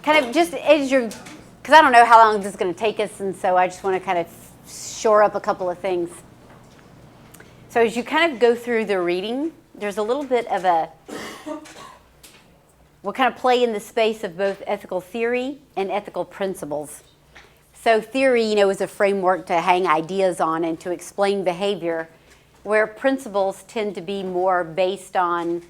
kind of just as you're, because I don't know how long this is going to take us, and so I just want to kind of shore up a couple of things. So as you kind of go through the reading, there's a little bit of a, we'll kind of play in the space of both ethical theory and ethical principles. So theory, is a framework to hang ideas on and to explain behavior, where principles tend to be more based on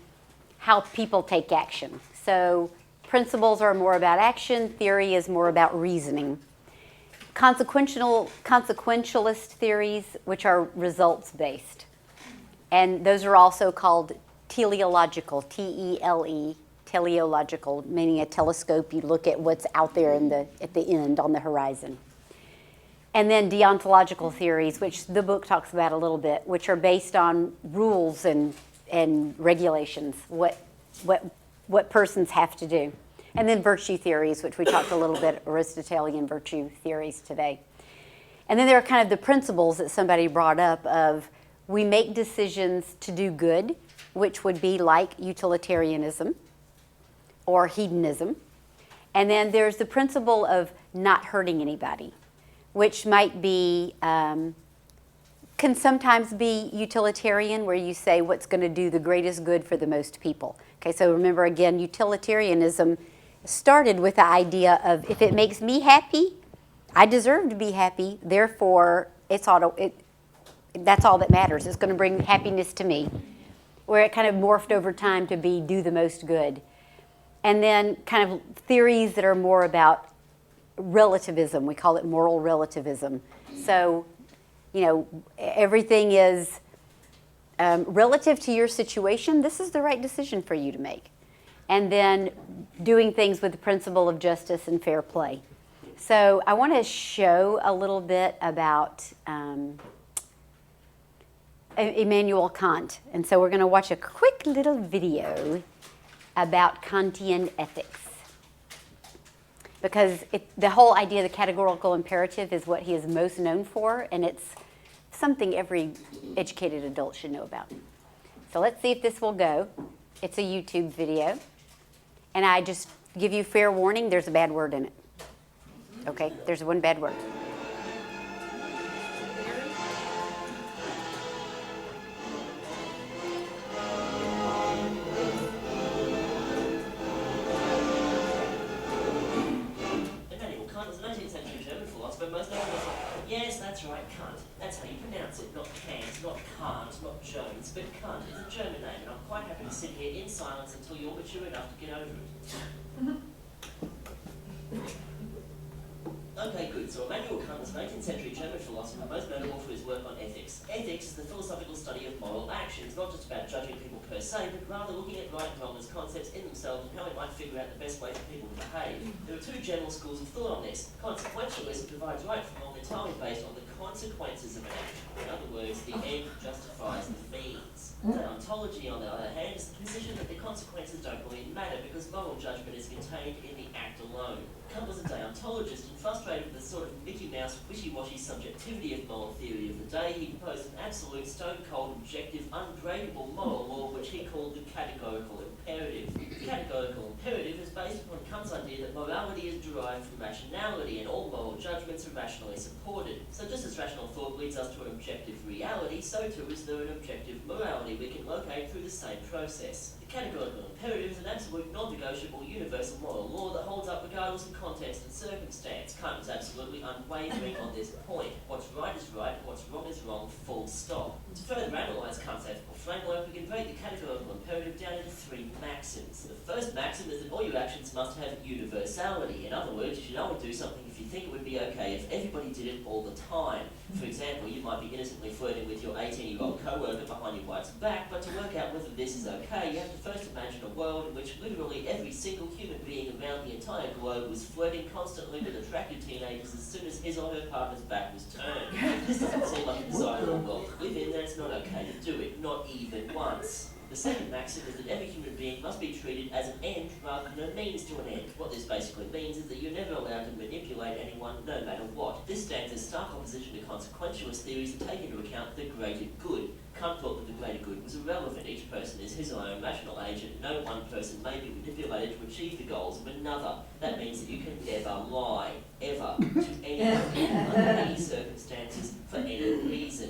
how people take action. So principles are more about action, theory is more about reasoning. Consequentialist theories, which are results-based. And those are also called teleological, T-E-L-E, teleological, meaning a telescope. You look at what's out there at the end on the horizon. And then deontological theories, which the book talks about a little bit, which are based on rules and regulations, what persons have to do. And then virtue theories, which we talked a little bit, Aristotelian virtue theories today. And then there are kind of the principles that somebody brought up of we make decisions to do good, which would be like utilitarianism or hedonism. And then there's the principle of not hurting anybody, which might be, can sometimes be utilitarian, where you say what's going to do the greatest good for the most people. Okay, so remember again, utilitarianism started with the idea of if it makes me happy, I deserve to be happy, therefore that's all that matters. It's going to bring happiness to me. Where it kind of morphed over time to be do the most good. And then kind of theories that are more about relativism. We call it moral relativism. So, everything is relative to your situation. This is the right decision for you to make. And then doing things with the principle of justice and fair play. So I want to show a little bit about Immanuel Kant. And so we're going to watch a quick little video about Kantian ethics. Because the whole idea of the categorical imperative is what he is most known for, and it's something every educated adult should know about. So let's see if this will go. It's a YouTube video. And I just give you fair warning, there's a bad word in it. Okay, there's one bad word. Yes, that's right, Kant. That's how you pronounce it. Not Kant, not Kant, not Jones, but Kant is a German name, and I'm quite happy to sit here in silence until you're mature enough to get over it. Okay, good. So Immanuel Kant was an 18th century German philosopher, most notable for his work on ethics. Ethics is the philosophical study of moral actions, not just about judging people per se, but rather looking at right and wrong as concepts in themselves and how we might figure out the best way for people to behave. There are two general schools of thought on this. Consequentialism provides right from wrong entirely based on the consequences of an action. In other words, the end justifies the means. Deontology, on the other hand, is the position that the consequences don't really matter because moral judgment is contained in the act alone. Kant was a deontologist and frustrated with the sort of Mickey Mouse, wishy-washy subjectivity of moral theory of the day. He proposed an absolute, stone-cold, objective, ungradable moral law, which he called the categorical imperative. The categorical imperative is based upon Kant's idea that morality is derived from rationality, and all moral judgments are rationally supported. So just as rational thought leads us to an objective reality, so too is there an objective morality we can locate through the same process. The categorical imperative is an absolute, non-negotiable, universal moral law that holds up regardless of context and circumstance. Kant was absolutely unwavering on this point. What's right is right, what's wrong is wrong, full stop. To further analyse Kant's ethical framework, we can break the categorical imperative down into three maxims. The first maxim is that all your actions must have universality. In other words, you should only do something if you think it would be okay if everybody did it all the time. For example, you might be innocently flirting with your 18-year-old co-worker behind your wife's back, but to work out whether this is okay, you have to first imagine a world in which literally every single human being around the entire globe was flirting constantly with attractive teenagers as soon as his or her partner's back was turned. If this doesn't seem like a desirable world to live in, then it's not okay to do it, not even once. The second maxim is that every human being must be treated as an end rather than a means to an end. What this basically means is that you're never allowed to manipulate anyone no matter what. This stands in stark opposition to consequentialist theories that take into account the greater good. Kant thought that the greater good was irrelevant. Each person is his own rational agent. No one person may be manipulated to achieve the goals of another. That means that you can never lie, ever, to anyone, under any circumstances, for any reason.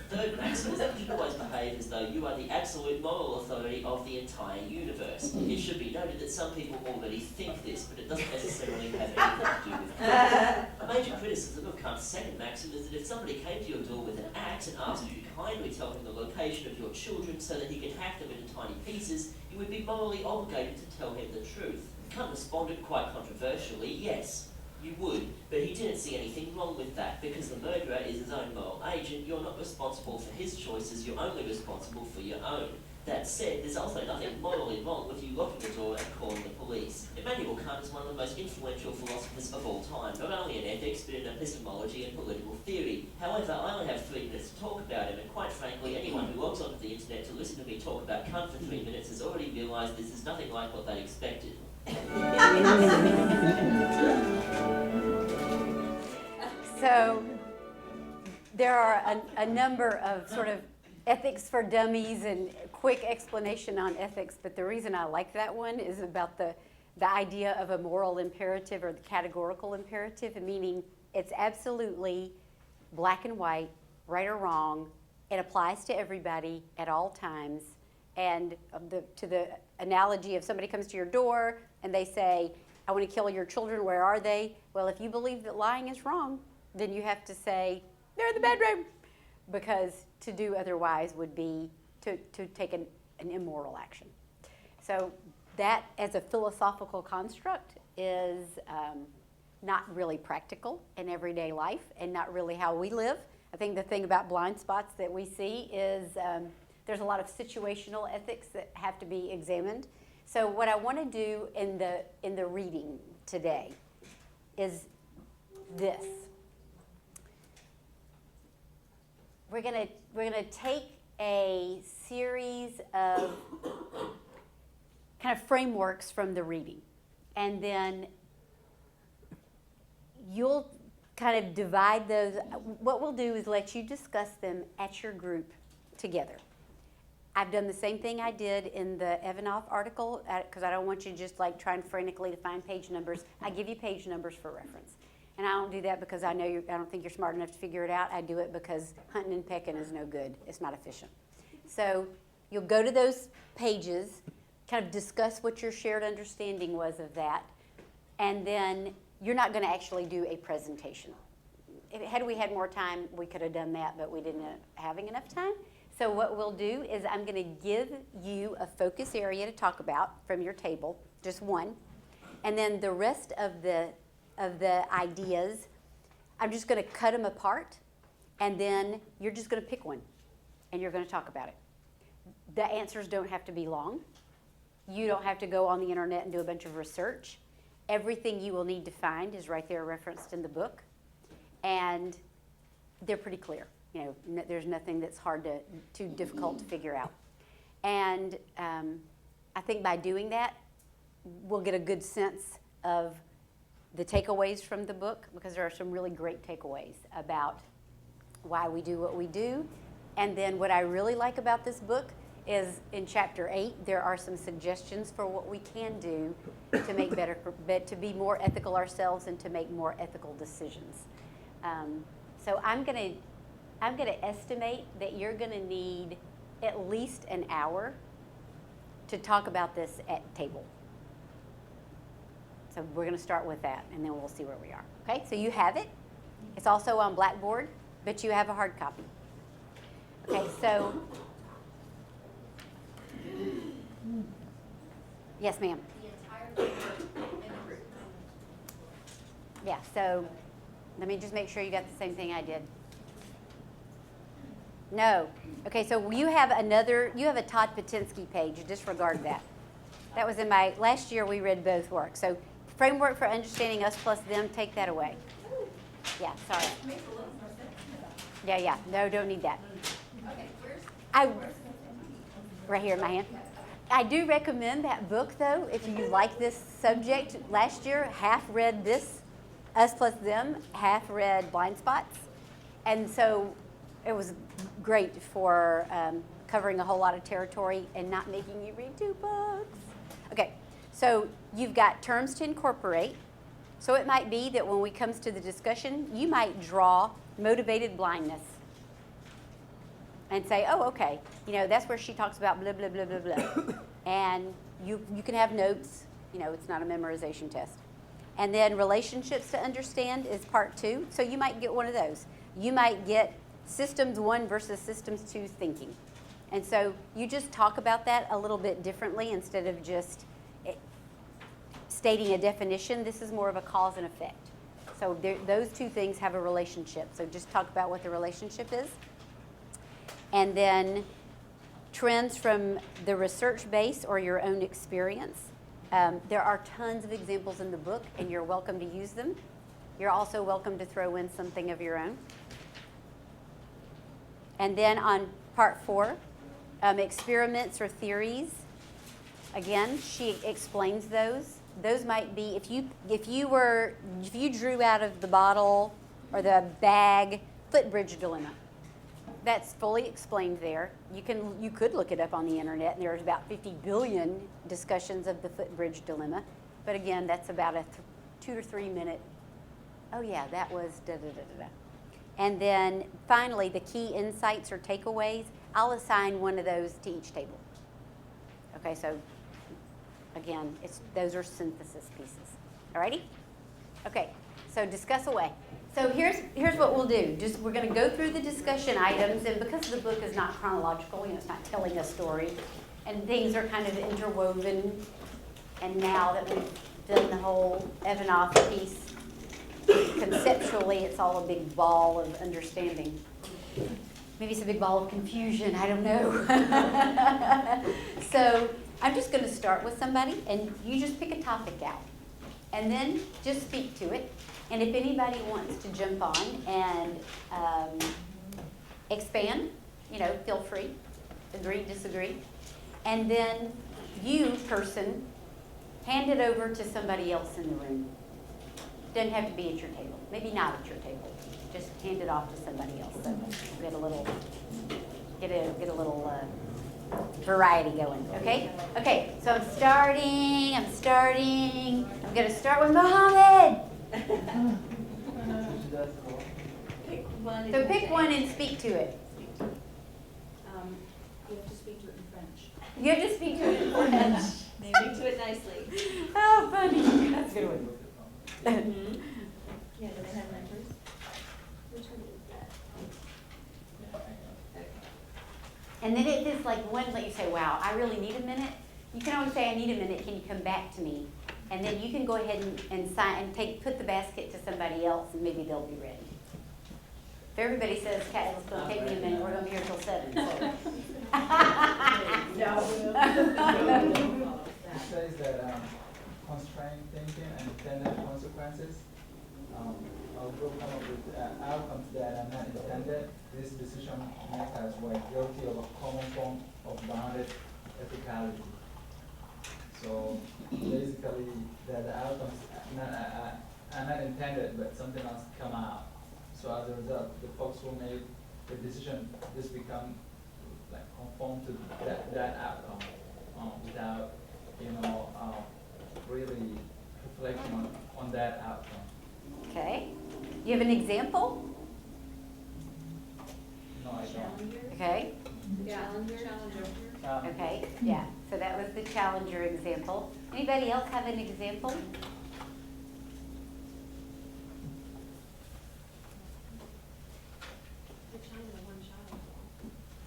The third maxim is that you should always behave as though you are the absolute moral authority of the entire universe. It should be noted that some people already think this, but it doesn't necessarily have anything to do with Kant. A major criticism of Kant's second maxim is that if somebody came to your door with an axe and asked you to kindly tell him the location of your children so that he could hack them into tiny pieces, you would be morally obligated to tell him the truth. Kant responded quite controversially, yes, you would, but he didn't see anything wrong with that. Because the murderer is his own moral agent, you're not responsible for his choices, you're only responsible for your own. That said, there's also nothing morally wrong with you locking the door and calling the police. Immanuel Kant is one of the most influential philosophers of all time, not only in ethics, but in epistemology and political theory. However, I only have 3 minutes to talk about him, and quite frankly, anyone who logs onto the internet to listen to me talk about Kant for 3 minutes has already realised this is nothing like what they expected. So there are a number of sort of ethics for dummies and quick explanation on ethics, but the reason I like that one is about the idea of a moral imperative or the categorical imperative, meaning it's absolutely black and white, right or wrong. It applies to everybody at all times. And to the analogy of somebody comes to your door and they say, I want to kill your children, where are they? Well, if you believe that lying is wrong, then you have to say, they're in the bedroom. Because to do otherwise would be to take an immoral action. So that, as a philosophical construct, is not really practical in everyday life and not really how we live. I think the thing about blind spots that we see is there's a lot of situational ethics that have to be examined. So what I want to do in the reading today is this. We're gonna take a series of kind of frameworks from the reading, and then you'll kind of divide those. What we'll do is let you discuss them at your group together. I've done the same thing I did in the Evanoff article, because I don't want you just like trying frantically to find page numbers. I give you page numbers for reference. And I don't do that because I don't think you're smart enough to figure it out. I do it because hunting and pecking is no good. It's not efficient. So you'll go to those pages, kind of discuss what your shared understanding was of that, and then you're not going to actually do a presentation. Had we had more time, we could have done that, but we didn't having enough time. So what we'll do is I'm going to give you a focus area to talk about from your table, just one, and then the rest of the ideas, I'm just going to cut them apart, and then you're just going to pick one, and you're going to talk about it. The answers don't have to be long. You don't have to go on the internet and do a bunch of research. Everything you will need to find is right there referenced in the book, and they're pretty clear. You know, there's nothing that's too difficult to figure out. And I think by doing that, we'll get a good sense of the takeaways from the book, because there are some really great takeaways about why we do what we do. And then what I really like about this book is in chapter 8, there are some suggestions for what we can do to make to be more ethical ourselves and to make more ethical decisions. So I'm gonna estimate that you're gonna need at least an hour to talk about this at table. So we're going to start with that, and then we'll see where we are. Okay, so you have it. It's also on Blackboard, but you have a hard copy. Okay, so. Yes, ma'am. The entire paper in the group. Yeah, so let me just make sure you got the same thing I did. No. Okay, so you have a Todd Patinsky page. Disregard that. That was in last year we read both works. So framework for understanding us plus them, take that away. Yeah, sorry. Yeah. No, don't need that. Okay, Right here in my hand. I do recommend that book, though, if you like this subject. Last year, half read this, Us Plus Them, half read Blind Spots. And so it was great for covering a whole lot of territory and not making you read 2 books. Okay, so you've got terms to incorporate. So it might be that when we comes to the discussion, you might draw motivated blindness and say, oh, okay, that's where she talks about blah, blah, blah, blah, blah. And you can have notes, it's not a memorization test. And then relationships to understand is part 2. So you might get one of those. You might get systems 1 versus systems 2 thinking. And so you just talk about that a little bit differently instead of just stating a definition. This is more of a cause and effect. So those 2 things have a relationship. So just talk about what the relationship is. And then trends from the research base or your own experience. There are tons of examples in the book, and you're welcome to use them. You're also welcome to throw in something of your own. And then on part 4, experiments or theories. Again, she explains those. Those might be if you drew out of the bottle or the bag footbridge dilemma. That's fully explained there. You could look it up on the internet, and there's about 50 billion discussions of the footbridge dilemma. But again, that's about a 2 or 3 minute. Oh yeah, that was da da da da da. And then finally, the key insights or takeaways. I'll assign one of those to each table. Okay, so again, those are synthesis pieces. Alrighty? Okay, so discuss away. So here's what we'll do. We're going to go through the discussion items, and because the book is not chronological, it's not telling a story, and things are kind of interwoven. And now that we've done the whole Evanoff piece, conceptually, it's all a big ball of understanding. Maybe it's a big ball of confusion. I don't know. So I'm just going to start with somebody, and you just pick a topic out, and then just speak to it. And if anybody wants to jump on and expand, feel free. Agree, disagree. And then you, person, hand it over to somebody else in the room. Doesn't have to be at your table. Maybe not at your table. Just hand it off to somebody else. So get a little variety going. Okay. Okay. So I'm starting. I'm going to start with Mohammed. So pick one and speak to it. You have to speak to it in French. You have to speak to it in French. Speak to it nicely. Oh, funny. That's a good one. Mm-hmm. Yeah, do they have members? Which one is that? Okay. And then if it's like one that you say, wow, I really need a minute, you can always say, I need a minute, can you come back to me? And then you can go ahead and sign and put the basket to somebody else, and maybe they'll be ready. If everybody says, Kat, it's going to take me a minute, we're going to be here till 7. So. It says that constrained thinking and intended consequences will come up with outcomes that are not intended. This decision makers were guilty of a common form of bounded ethicality. So basically, that the outcomes are not intended, but something else come out. So as a result, the folks who made the decision just become like conform to that outcome without really reflecting on that outcome. Okay. You have an example? No, I don't. Okay. Challenger. Okay. Yeah. So that was the Challenger example. Anybody else have an example?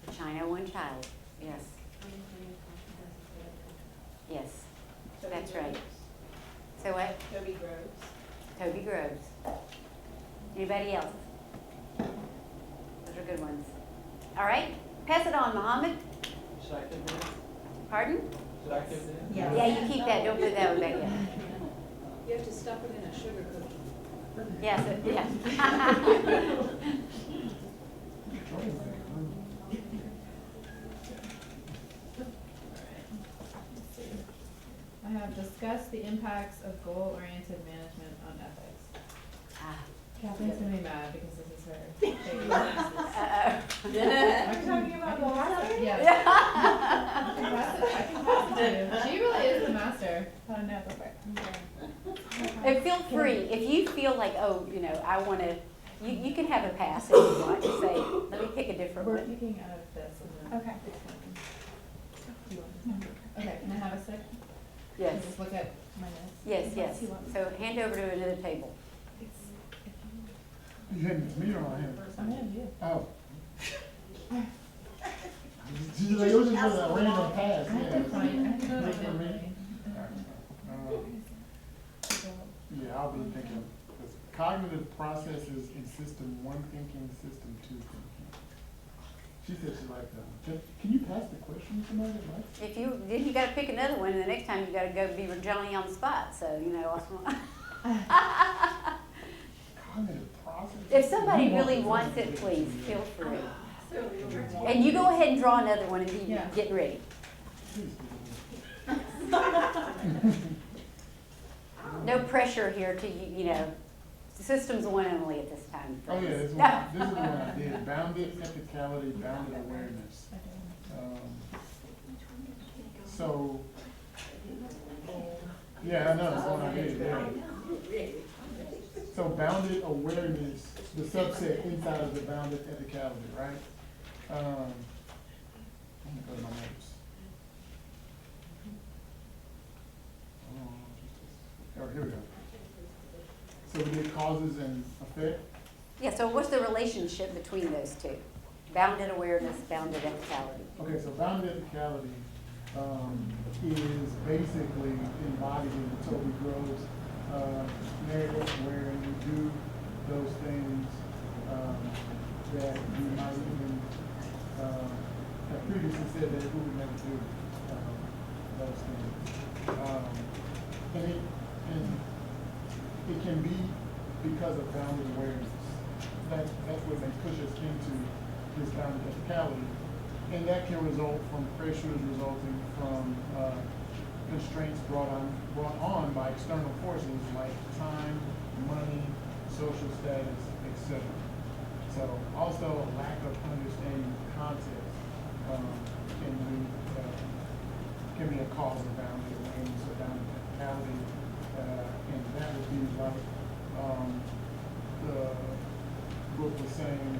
The China one child. Yes. Yes. That's right. So what? Toby Groves. Toby Groves. Anybody else? Those are good ones. All right. Pass it on, Mohammed. Should I keep it? Pardon? Should I keep it? Yeah. Yeah, you keep that. Don't put that one back in. You have to stuff it in a sugar cookie. Yes, yeah. I have discussed the impacts of goal-oriented management on ethics. Catherine's gonna be mad because this is her. baby. Are you talking about the water? Yes. I can pass it to you. She really is the master. Oh, no, go for it. And feel free, if you feel like, oh, you know, I want to, you can have a pass if you want to say, let me pick a different We're one. picking out of this and then. Okay. You want this one? Okay, can I have a sec? Yes, Just look at my notes. yes, yes. So hand over to another table. You handing it to me or my hand? I'm in you. Oh. She's like, it was just a random pass, I have to yeah. find, I have to go Just for find me? it. Yeah, I'll be thinking, because cognitive processes in system one thinking, system two thinking. She said she liked that. Can you pass the question to somebody that likes? If you, then you gotta pick another one, and the next time you gotta go be Johnny on the spot, so, you know. Cognitive processes? If somebody You want really this wants it, information. please, feel free. So, And you go ahead and draw another one and be Yeah. getting ready. Please do. No pressure here to, you know, system's one only at this time. Oh, yeah, this is the one I did. Bounded ethicality, bounded awareness. So, yeah, I know, that's what I did, yeah. So bounded awareness, the subset inside of the bounded ethicality, right? I'm gonna go to my notes. Oh, here we go. So we did causes and effect. Yeah, so what's the relationship between those two? Bounded awareness, bounded ethicality. Okay, so bounded ethicality is basically embodied in the Toby Groves narrative where you do those things that you might even have previously said that who would never do those things. And it can be because of bounded awareness. That's what they push us into this bounded ethicality. And that can result from pressures resulting from constraints brought on by external forces like time, money, social status, etc. So also a lack of understanding of context can be a cause of bounded awareness or bounded ethicality. And that would be like the book was saying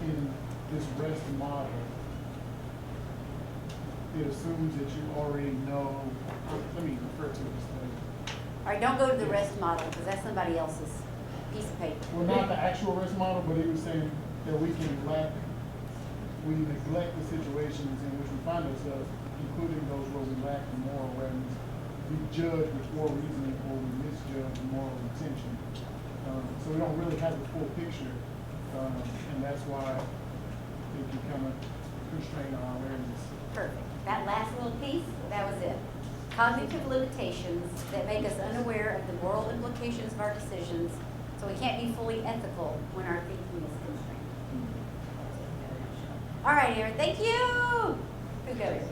in this rest model, it assumes that you already know. Let me refer to this thing. All right, don't go to the rest model, because that's somebody else's piece of paper. Well, not the actual rest model, but it was saying that we neglect the situations in which we find ourselves, including those where we lack the moral awareness. We judge with poor reasoning or we misjudge moral intention. So we don't really have the full picture, and that's why it can kind of constrain our awareness. Perfect. That last little piece, that was it. Cognitive limitations that make us unaware of the moral implications of our decisions, so we can't be fully ethical when our thinking is constrained. All right, Aaron, thank you. Who goes?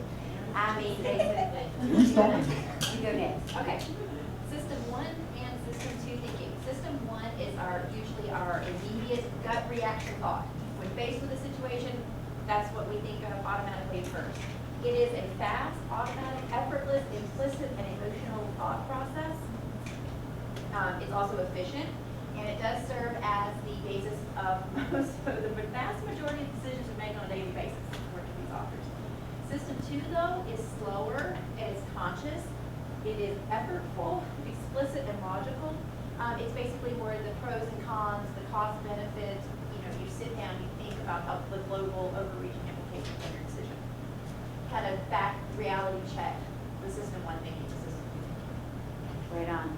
I mean, basically. We started. You go next. Okay, system one and system two thinking. System one is usually our immediate gut reaction thought. When faced with a situation, that's what we think of automatically first. It is a fast, automatic, effortless, implicit, and emotional thought process. It's also efficient, and it does serve as the basis of the vast majority of decisions we make on a daily basis, according to these authors. System two, though, is slower, and it's conscious. It is effortful, explicit, and logical. It's basically where the pros and cons, the cost benefits, you sit down, you think about the global overreaching implications of your decision. Kind of back reality check the system one thinking to system two thinking. Right on.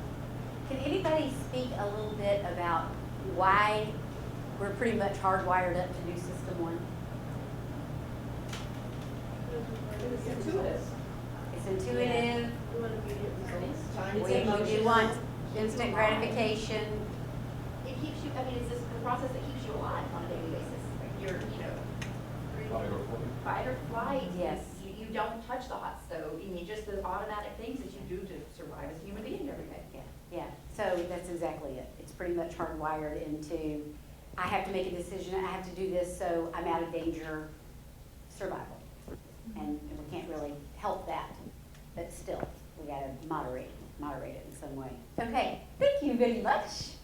Can anybody speak a little bit about why we're pretty much hardwired up to do system one? It's intuitive. It's intuitive. We want immediate results. We do want instant gratification. It keeps you, it's this the process that keeps you alive on a daily basis. You're, fight or flight. Yes. You don't touch the hot stove. Just the automatic things that you do to survive as a human being every day. Yeah, yeah. So that's exactly it. It's pretty much hardwired into, I have to make a decision, I have to do this, so I'm out of danger, survival. And we can't really help that, but still, we gotta moderate it in some way. Okay, thank you very much.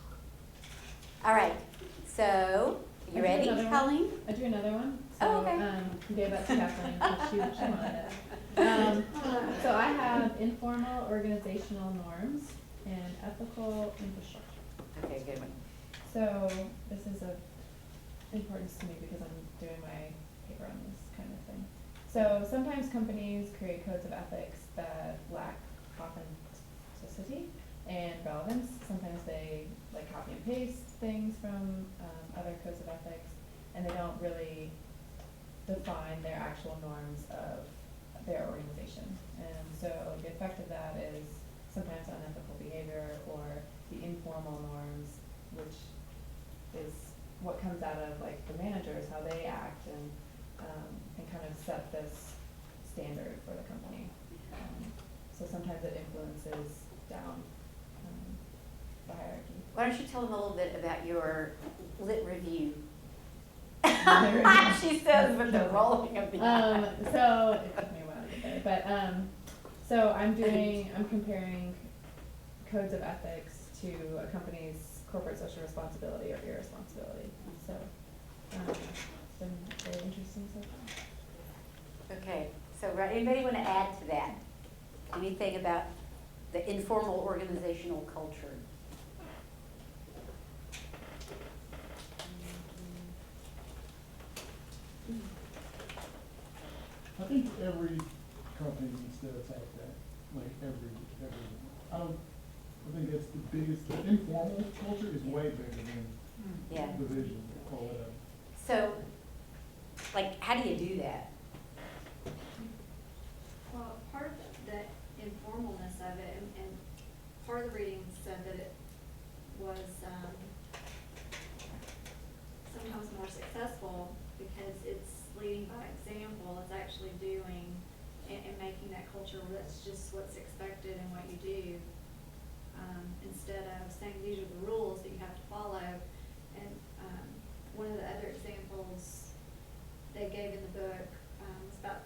All right, so, I you do ready, another one. Colleen? I do another one. So, Oh, okay. You gave that to Kathleen, because she wanted it. So I have informal organizational norms and ethical infrastructure. Okay, good one. So this is of importance to me because I'm doing my paper on this kind of thing. So sometimes companies create codes of ethics that lack authenticity and relevance. Sometimes they like copy and paste things from other codes of ethics, and they don't really define their actual norms of their organization. And so the effect of that is sometimes unethical behavior or the informal norms, which is what comes out of like the managers, how they act and kind of set this standard for the company. So sometimes it influences down the hierarchy. Why don't you tell them a little bit about your lit review? Lit review. She says with the rolling of the eyes. So it took me a while to get there, but so I'm comparing codes of ethics to a company's corporate social responsibility or irresponsibility. So it's been very interesting so far. Okay, so anybody want to add to that? Anything about the informal organizational culture? I think every company needs to attack that, like I think that's the biggest, the informal culture is way bigger than Yeah. the vision or whatever. So, like, how do you do that? Well, part of the informalness of it, and part of the reading said that it was sometimes more successful because it's leading by example, it's actually doing and making that culture where that's just what's expected and what you do. Instead of saying these are the rules that you have to follow. And one of the other examples they gave in the book was about,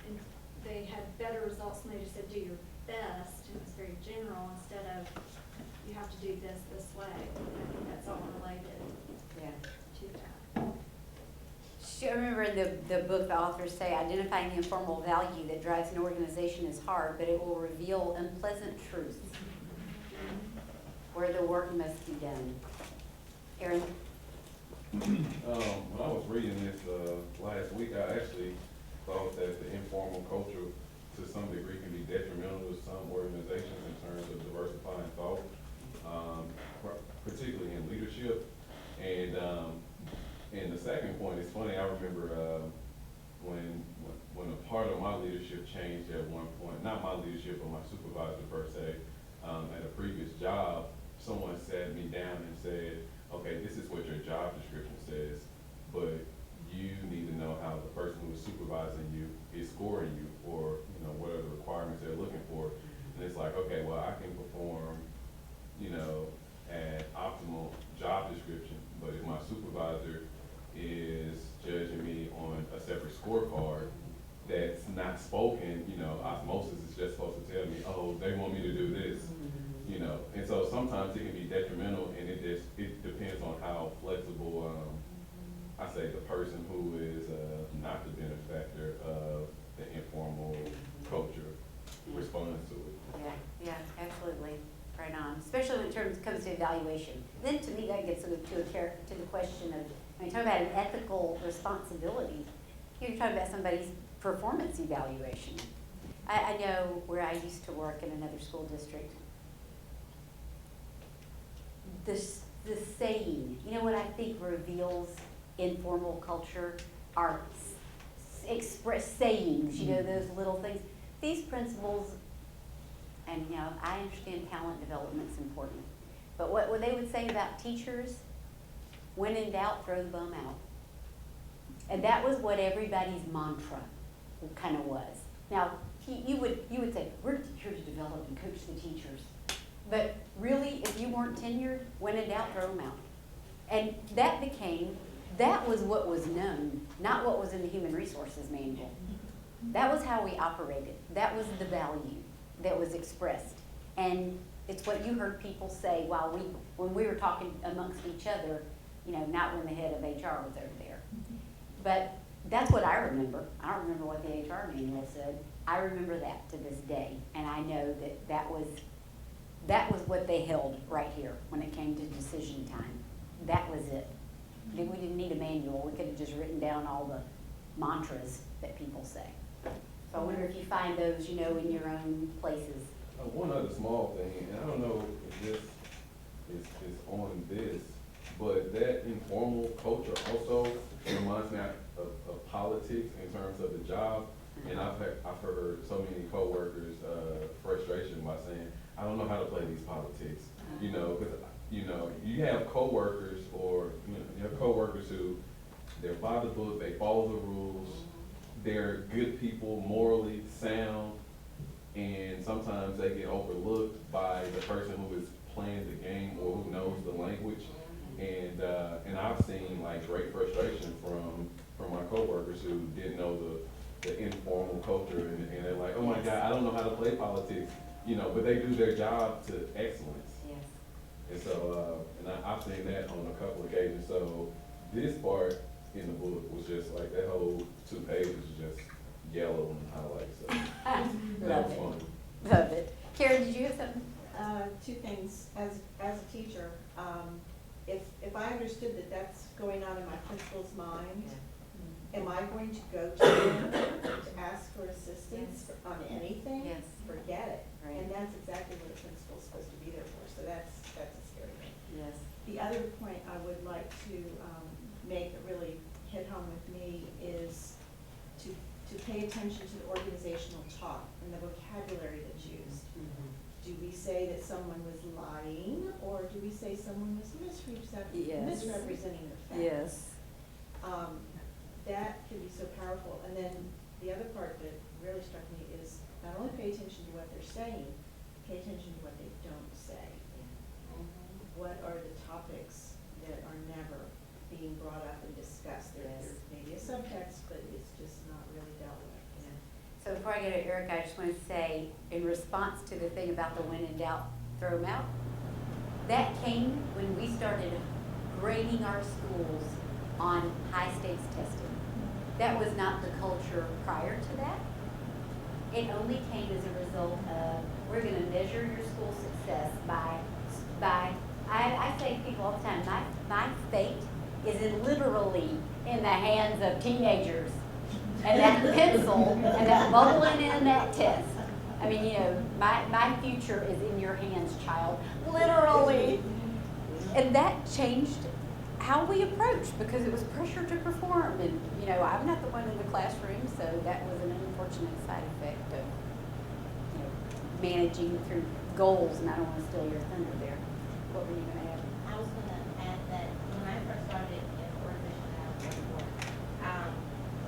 and they had better results when they just said do your best, and it was very general instead of you have to do this way. And I think that's all related Yeah. to that. I remember in the book, the authors say identifying the informal value that drives an organization is hard, but it will reveal unpleasant truths where the work must be done. Aaron? When I was reading this last week, I actually thought that the informal culture to some degree can be detrimental to some organizations in terms of diversifying thought, particularly in leadership. And the second point is funny, I remember when a part of my leadership changed at one point, not my leadership, but my supervisor per se, at a previous job, someone sat me down and said, okay, this is what your job description says, but you need to know how the person who is supervising you is scoring you for, what are the requirements they're looking for. And it's like, okay, well, I can perform, an optimal job description, but if my supervisor is judging me on a separate scorecard that's not spoken, osmosis is just supposed to tell me, oh, they want me to do this. And so sometimes it can be detrimental, and it depends on how flexible, I say the person who is not the benefactor of the informal culture responds to it. Yeah, absolutely, right on, especially when it comes to evaluation. Then to me, that gets to the question of, when you talk about an ethical responsibility, you're talking about somebody's performance evaluation. I know where I used to work in another school district, the saying, what I think reveals informal culture are express sayings, those little things. These principles, and I understand talent development's important, but what they would say about teachers, when in doubt, throw the bum out. And that was what everybody's mantra kind of was. Now, you would say, we're here to develop and coach the teachers. But really, if you weren't tenured, when in doubt, throw them out. And that was what was known, not what was in the human resources manual. That was how we operated. That was the value that was expressed. And it's what you heard people say when we were talking amongst each other, not when the head of HR was over there. But that's what I remember. I don't remember what the HR manual said. I remember that to this day. And I know that was what they held right here when it came to decision time. That was it. We didn't need a manual. We could have just written down all the mantras that people say. So I wonder if you find those, in your own places. One other small thing, and I don't know if this is on this, but that informal culture also reminds me of politics in terms of the job. And I've heard so many coworkers frustration by saying, I don't know how to play these politics, because you have coworkers or you have coworkers who they're by the book, they follow the rules, they're good people, morally sound, and sometimes they get overlooked by the person who is playing the game or who knows the language. And I've seen like great frustration from my coworkers who didn't know the informal culture, and they're like, oh my God, I don't know how to play politics, but they do their job to excellence. Yes. And so, I've seen that on a couple occasions. So this part in the book was just like, that whole 2 pages was just yellow and highlights. So that was fun. Love it. Karen, did you have something? 2 things. As a teacher, if I understood that that's going on in my principal's mind, am I going to go to them to ask for assistance on anything? Yes. Forget it. Right. And that's exactly what a principal's supposed to be there for. So that's a scary thing. Yes. The other point I would like to make that really hit home with me is to pay attention to the organizational talk and the vocabulary that's used. Mm-hmm. Do we say that someone was lying, or do we say someone was misrepresenting the facts? Yes. That can be so powerful. And then the other part that really struck me is not only pay attention to what they're saying, pay attention to what they don't say. What are the topics that are never being brought up and discussed? There's maybe a subtext, but it's just not really dealt with. So before I go to Eric, I just want to say, in response to the thing about the when in doubt, throw them out, that came when we started grading our schools on high stakes testing. That was not the culture prior to that. It only came as a result of, we're going to measure your school success by I say to people all the time, my fate is literally in the hands of teenagers. And that pencil and that bubbling in that test. I mean, my future is in your hands, child, literally. And that changed how we approached, because it was pressure to perform. And, I'm not the one in the classroom, so that was an unfortunate side effect of, managing through goals. And I don't want to steal your thunder there. What were you going to add? I was going to add that when I first started in the organization that I was working for,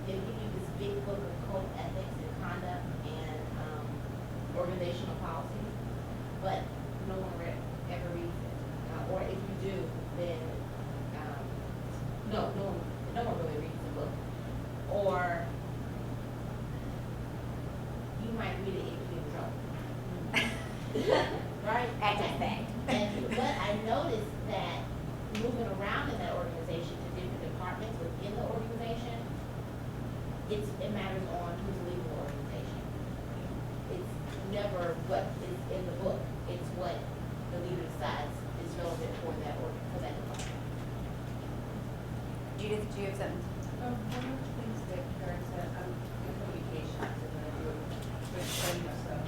they would give you this big book of code ethics and conduct and organizational policies, but no one ever reads it. Or if you do, then no one really reads the book. Or you might read it if you get in trouble. Right? That's a fact. But I noticed that moving around in that organization to different departments within the organization, it matters on who's leading the organization. It's never what is in the book. It's what the leader decides is relevant for that department. Judith, do you have something? One of the things that Karen said, I'm in communications and I do with training stuff.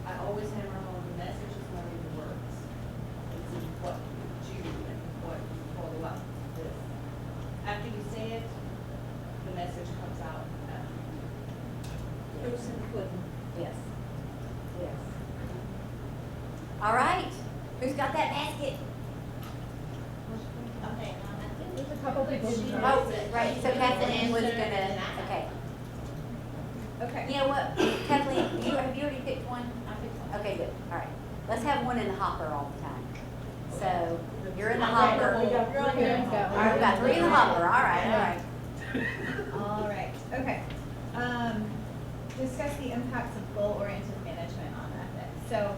I always hammer home the message is more than the words. It's what you do and what you follow up with. After you say it, the message comes out. Proofs in the pudding. Yes. Yes. All right. Who's got that basket? Okay, I think There's a couple people who Oh, right. So Kathleen was gonna. Okay. Okay. You know what, Kathleen? Have you already picked one? I picked one. Okay, good. All right. Let's have one in the hopper all the time. So, you're in the Okay, hopper. we got three in the Go. All right, we got 3 in the hopper, all right, all right. All right, okay. Discuss the impacts of goal-oriented management on ethics. So,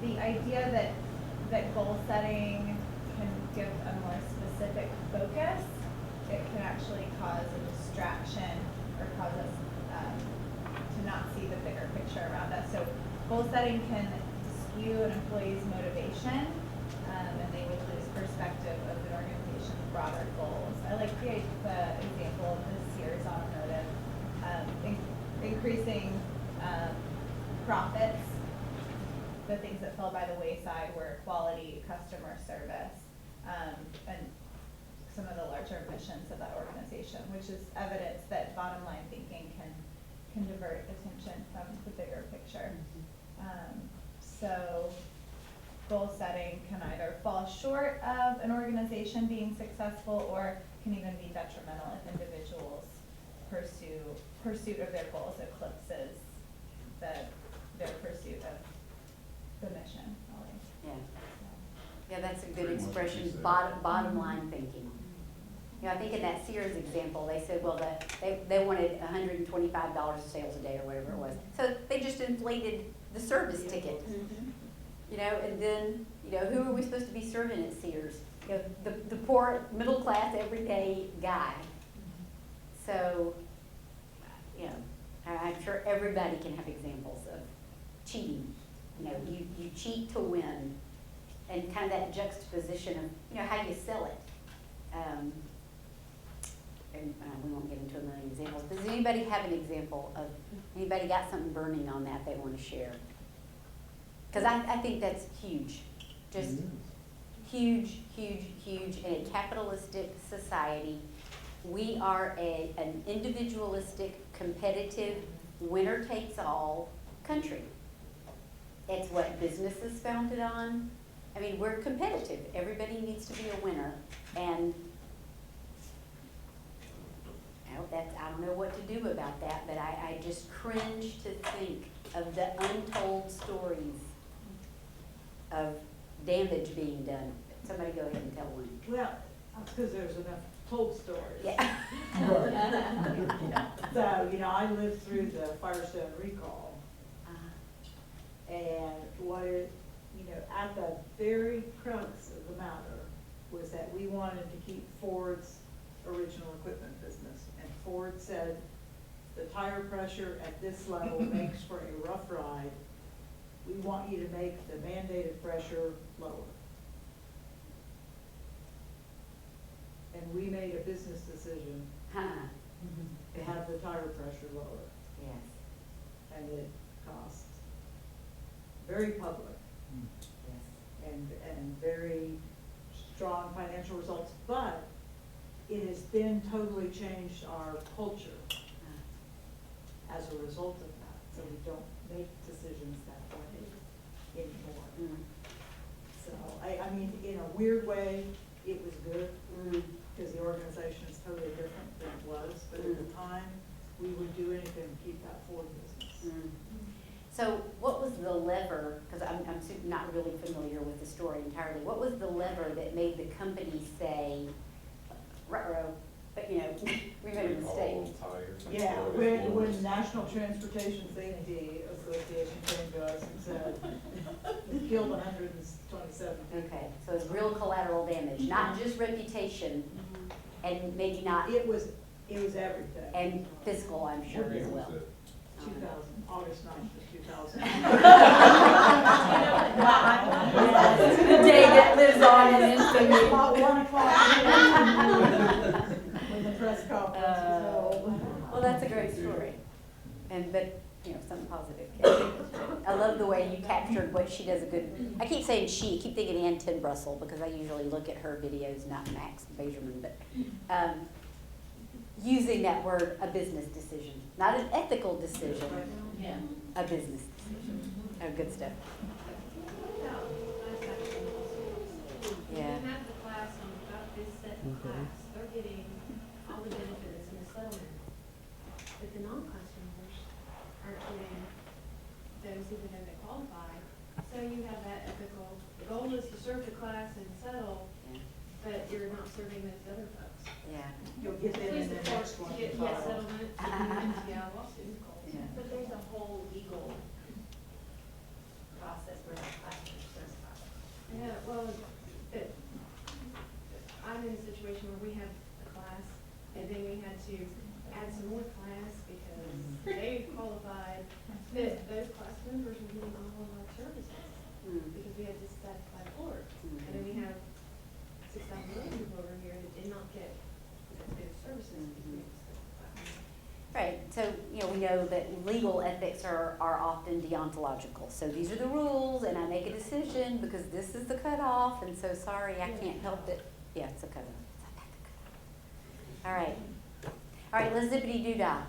the idea that goal setting can give a more specific focus, it can actually cause a distraction or cause us to not see the bigger picture around us. So, goal setting can skew an employee's motivation, and they would lose perspective of the organization's broader goals. I like the example of this year's automotive, increasing profits. The things that fell by the wayside were quality, customer service, and some of the larger missions of that organization, which is evidence that bottom line thinking can divert attention from the bigger picture. So goal setting can either fall short of an organization being successful or can even be detrimental if individuals pursuit of their goals eclipses their pursuit of the mission. Yeah. So. Yeah, that's a good Pretty much what you expression, said. bottom line thinking. You know, I think in that Sears example, they said, well, they wanted $125 sales a day or whatever it was. So they just inflated the service ticket. You know, and then, you know, who are we supposed to be serving at Sears? You know, the poor, middle class, everyday guy. So, you know, I'm sure everybody can have examples of cheating. You know, you cheat to win, and kind of that juxtaposition of, you know, how you sell it. And we won't get into a million examples. Does anybody have an example of, anybody got something burning on that they want to share? Because I think that's huge, just huge, huge, huge. In a capitalistic society, we are an individualistic, competitive, winner-takes-all country. It's what business is founded on. I mean, we're competitive. Everybody needs to be a winner. And I don't know what to do about that, but I just cringe to think of the untold stories of damage being done. Somebody go ahead and tell one. Well, because there's enough told stories. Yeah. So, you know, I lived through the Firestone recall, and at the very crux of the matter was that we wanted to keep Ford's original equipment business. And Ford said, the tire pressure at this level makes for a rough ride. We want you to make the mandated pressure lower. And we made a business decision to have the tire pressure lower. Yes. And it cost very public Yes. and very strong financial results, but it has then totally changed our culture as a result of that. So we don't make decisions that way anymore. So, I mean, in a weird way, it was good, because the organization is totally different than it was, but at the time, we would do anything to keep that Ford business. So what was the lever, because I'm not really familiar with the story entirely, what was the lever that made the company say, ruh-roh, but you know, we made a mistake? All tires and Yeah, floors. when National Transportation Safety Association came to us and said, we killed 127 people. Okay, so it's real collateral damage, not just reputation, and maybe not, It was everything. and physical, I'm sure, What year as was well. that? 2000, August 9th of 2000. The day that lives on in infamy. About 1 o'clock when the press conference was held. Well, that's a great story, but, you know, something positive. I love the way you captured what she does a good, I keep saying she, I keep thinking Ann Tinbrussel, because I usually look at her videos, not Max Bejerman, but using that word, a business decision, not an ethical decision, Yeah. a business decision. Oh, good stuff. Yeah. We have the class and we've got this set class, they're getting all the benefits in the settlement. But the non-class members aren't getting those, even though they qualify, So you have that ethical, the goal is to serve the class and settle, Yeah. but you're not serving those other folks. Yeah. You'll get them in the next one. To get, yeah, settlement, yeah, lawsuit. Yeah. But there's a whole legal process where that class is certified. Yeah, well, I'm in a situation where we have a class, and then we had to add some more class because they qualified, that those class members were getting all of our services, because we had dissatisfied board. And then we have 6,000 other people over here that did not get those services because we had dissatisfied. Right, so, you know, we know that legal ethics are often deontological. So these are the rules, and I make a decision because this is the cutoff, and so sorry, I can't help it. Yeah, it's a cutoff. All right. All right, let's zippity doo dah.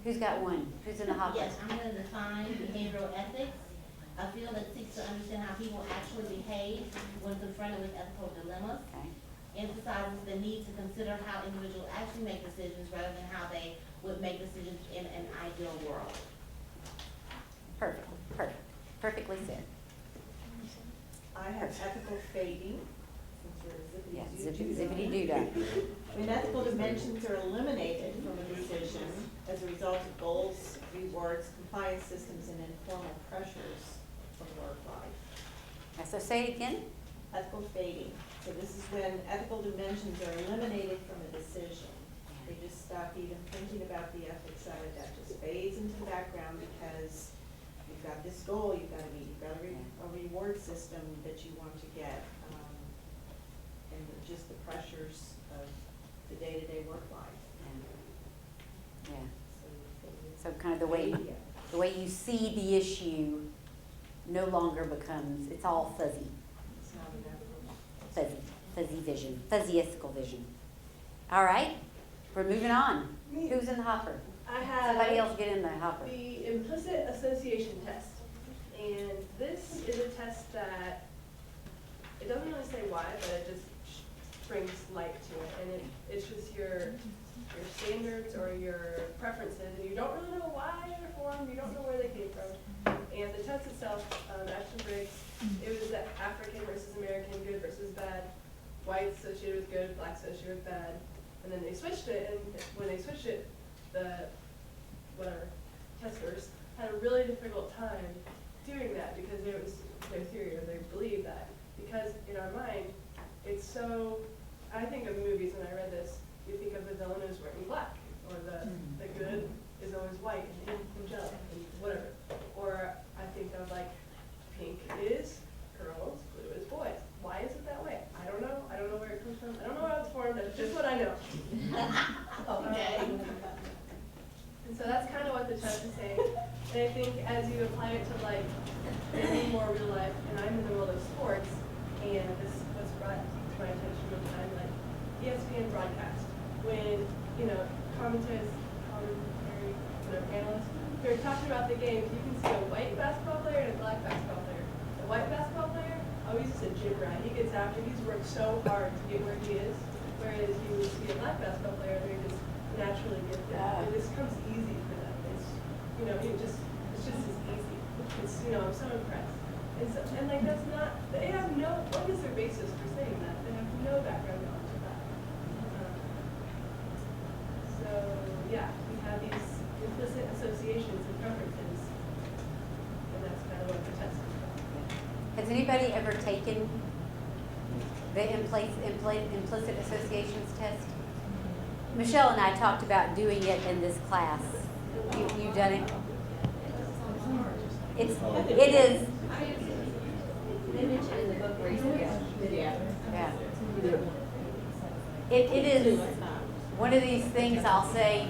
Who's got one? Who's in the hopper? Yes, I'm gonna define behavioral ethics, a field that seeks to understand how people actually behave when confronted with ethical dilemmas. Okay. Emphasizes the need to consider how individuals actually make decisions rather than how they would make decisions in an ideal world. Perfect, perfect, perfectly said. I have ethical fading, since we're Yeah, zippity zippity doo dah. When ethical dimensions are eliminated from a decision as a result of goals, rewards, compliance systems, and informal pressures from work life. So say it again. Ethical fading. So this is when ethical dimensions are eliminated from a decision. They just stop even thinking about the ethics side of that, just fades into the background because you've got this goal you've got to meet, you've got a reward system that you want to get, and just the pressures of the day-to-day work life. Yeah. So So kind of the way you see the issue no longer becomes, it's all fuzzy, it's not enough. fuzzy vision, fuzzy ethical vision. All right, we're moving on. Who's in the hopper? I have Somebody else get in the hopper. the implicit association test. And this is a test that, it doesn't really say why, but it just brings light to it. And it's just your standards or your preferences, and you don't really know why they're formed, you don't know where they came from. And the test itself, Ashton Briggs, it was the African versus American, good versus bad, white associated with good, black associated with bad. And then they switched it, and when they switched it, the testers had a really difficult time doing that because it was their theory, or they believe that. Because in our mind, it's so, I think of movies when I read this, you think of the villain as wearing black, or the good is always white and angelic and whatever. Or I think of like pink is girls, blue is boys. Why is it that way? I don't know. I don't know where it comes from. I don't know how it's formed. That's just what I know. Okay. And so that's kind of what the test is saying. And I think as you apply it to like maybe more real life, and I'm in the world of sports, and this was brought to my attention one time, like ESPN broadcast, when, commentary, whatever, analysts, they're talking about the games, you can see a white basketball player and a black basketball player. The white basketball player, he's just a gym rat. He gets after, he's worked so hard to get where he is, whereas you would see a black basketball player, they're just naturally gifted. It just comes easy for them. It's just as easy. It's, I'm so impressed. And like that's not, they have no, what is their basis for saying that? They have no background knowledge of that. So yeah, we have these implicit associations and preferences, and that's kind of what the test is about. Has anybody ever taken the implicit associations test? Michelle and I talked about doing it in this class. You've done it? It is. They mentioned in the book where you said, Yeah. It is one of these things I'll say,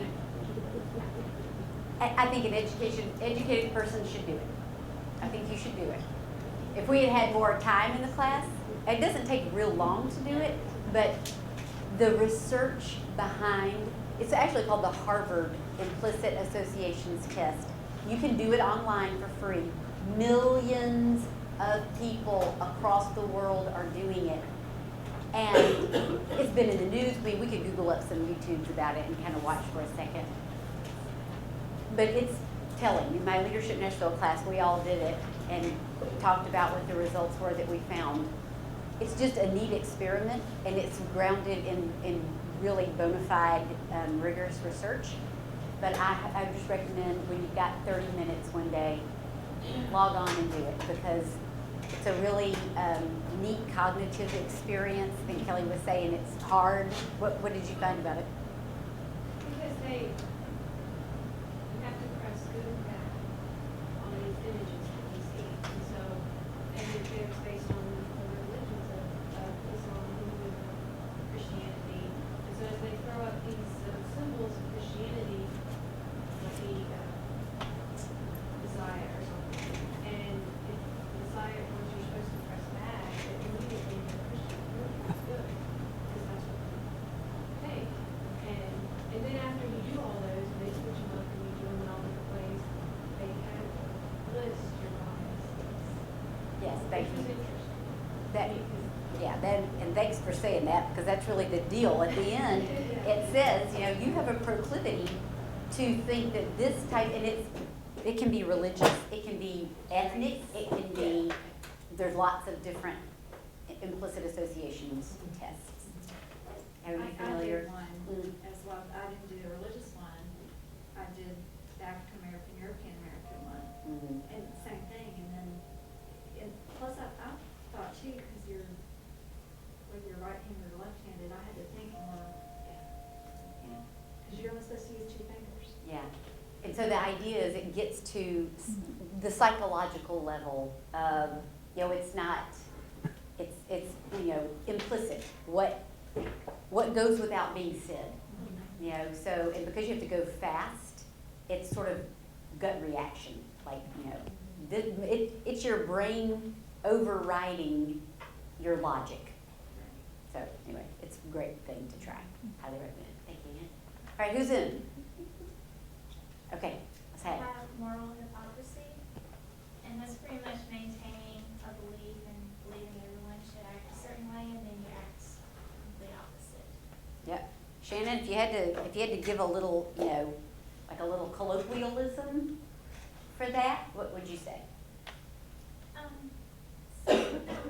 I think an educated person should do it. I think you should do it. If we had had more time in the class, it doesn't take real long to do it, but the research behind, it's actually called the Harvard Implicit Associations Test. You can do it online for free. Millions of people across the world are doing it. And it's been in the news. We could Google up some YouTubes about it and kind of watch for a second. But it's telling. In my Leadership Nashville class, we all did it. and talked about what the results were that we found. It's just a neat experiment, and it's grounded in really bona fide, rigorous research. But I would just recommend when you've got 30 minutes one day, log on and do it, because it's a really neat cognitive experience. I think Kelly was saying it's hard. What did you find about it? Because you have to press go back on these images that you see. And so, and it's based on the religions of Islam, Hinduism, Christianity. And so as they throw up these symbols of Christianity, like the Messiah or something, and if the Messiah, once you're supposed to press back, it immediately the Christian really feels good, because that's what they think. And then after you do all those, and they switch them up and you do them in all different ways, they kind of list your biases. Yes, thank Which you. is interesting. That, yeah, and thanks for saying that, because that's really the deal. At the end, it says, you have a proclivity to think that this type, and it can be religious, it can be ethnic, it can be, there's lots of different implicit associations tests. Are you familiar? I did one as well. I didn't do the religious one. I did the African American, European American one. Mhm. And same thing. And then, plus I thought too, because whether you're right-handed or left-handed, I had to think more. Yeah. Because you're only supposed to use two fingers. Yeah. And so the idea is it gets to the psychological level of, it's not, it's implicit. What goes without being said. So, and because you have to go fast, it's sort of gut reaction. Like, it's your brain overriding your logic. So anyway, it's a great thing to try. Highly recommend. Thank you, Ann. All right, who's in? Okay, let's have it. Moral hypocrisy, and that's pretty much maintaining a belief and believing everyone should act a certain way, and then you act the opposite. Yep. Shannon, if you had to give a little, like a little colloquialism for that, what would you say? So you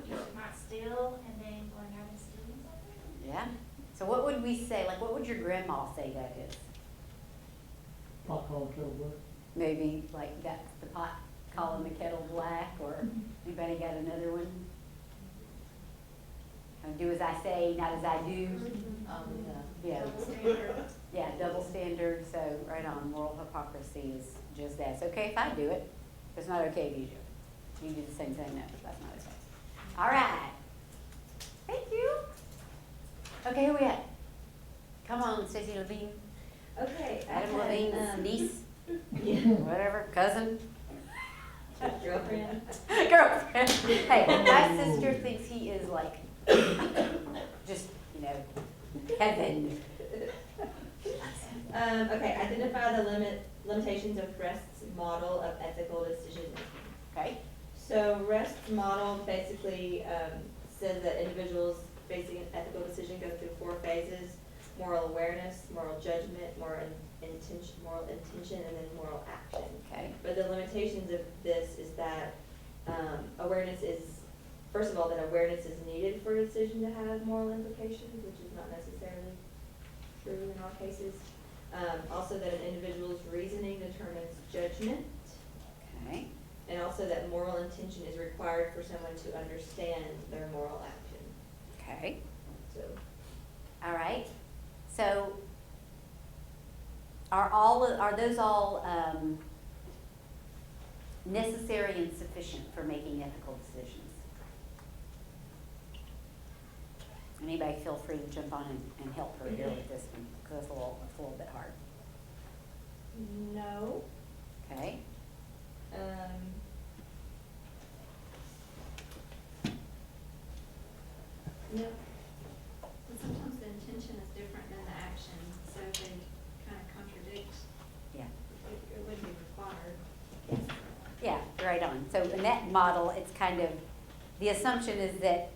should not steal, and then going out and stealing something. Yeah. So what would we say? Like, what would your grandma say that is? Pot calling kettle black. Maybe like that's the pot calling the kettle black, or anybody got another one? Do as I say, not as I do. Yeah. Double standard. Yeah, double standard. So right on. Moral hypocrisy is just that. It's okay if I do it. It's not okay if you do it. You do the same thing. No, that's not okay. All right. Thank you. Okay, who we at? Come on, Stacey Levine. Okay. Adam Levine's niece, Yeah. whatever, cousin. Girlfriend. Girlfriend. Hey, my sister thinks he is like, just, heaven. Okay, identify the limitations of REST's model of ethical decision making. Okay. So REST's model basically says that individuals facing an ethical decision go through 4 phases: moral awareness, moral judgment, moral intention, and then moral action. Okay. But the limitations of this is that awareness is, first of all, that awareness is needed for a decision to have moral implications, which is not necessarily true in all cases. Also that an individual's reasoning determines judgment. Okay. And also that moral intention is required for someone to understand their moral action. Okay. So, All right. So are those all necessary and sufficient for making ethical decisions? Anybody feel free to jump on and help her here with this one, because it's a little bit hard. no. Okay. No. But sometimes the intention is different than the action, so if they kind of contradict, Yeah. it wouldn't be required. Yeah, right on. So in that model, it's kind of, the assumption is that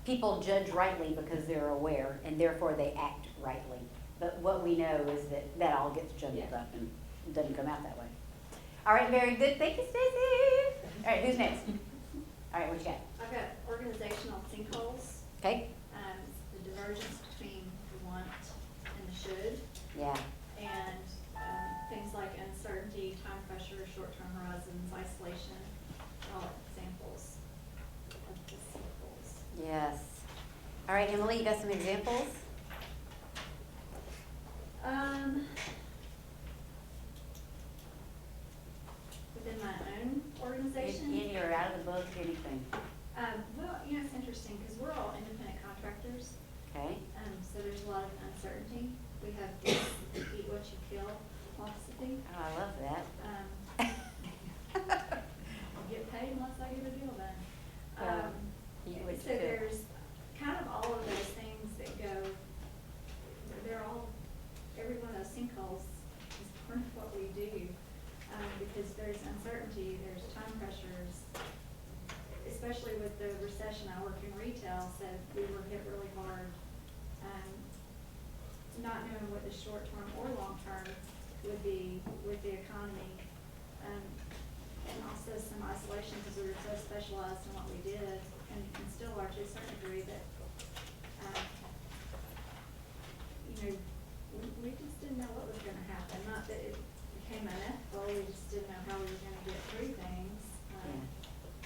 people judge rightly because they're aware, and therefore they act rightly. But what we know is that all gets jumbled Yeah. up and it doesn't come out that way. All right, very good. Thank you, Stacy. All right, who's next? All right, what you got? I've got organizational sinkholes, Okay? the divergence between the want and the should, Yeah. and things like uncertainty, time pressure, short-term horizons, isolation, all examples of the sinkholes. Yes. All right, Emily, you got some examples? Within my own organization. Any or out of the book, anything? Well, it's interesting, because we're all independent contractors, Okay? so there's a lot of uncertainty. We have this eat what you kill philosophy. Oh, I love that. Get paid unless I get a deal done. Eat what you So kill. there's kind of all of those things that go, they're all, every one of those sinkholes is part of what we do. Because there's uncertainty, there's time pressures, especially with the recession. I work in retail, so we were hit really hard. Not knowing what the short term or long term would be with the economy. And also some isolation, because we were so specialized in what we did, and still are to a certain degree, that, we just didn't know what was gonna happen. Not that it became unethical, we just didn't know how we were gonna get through things.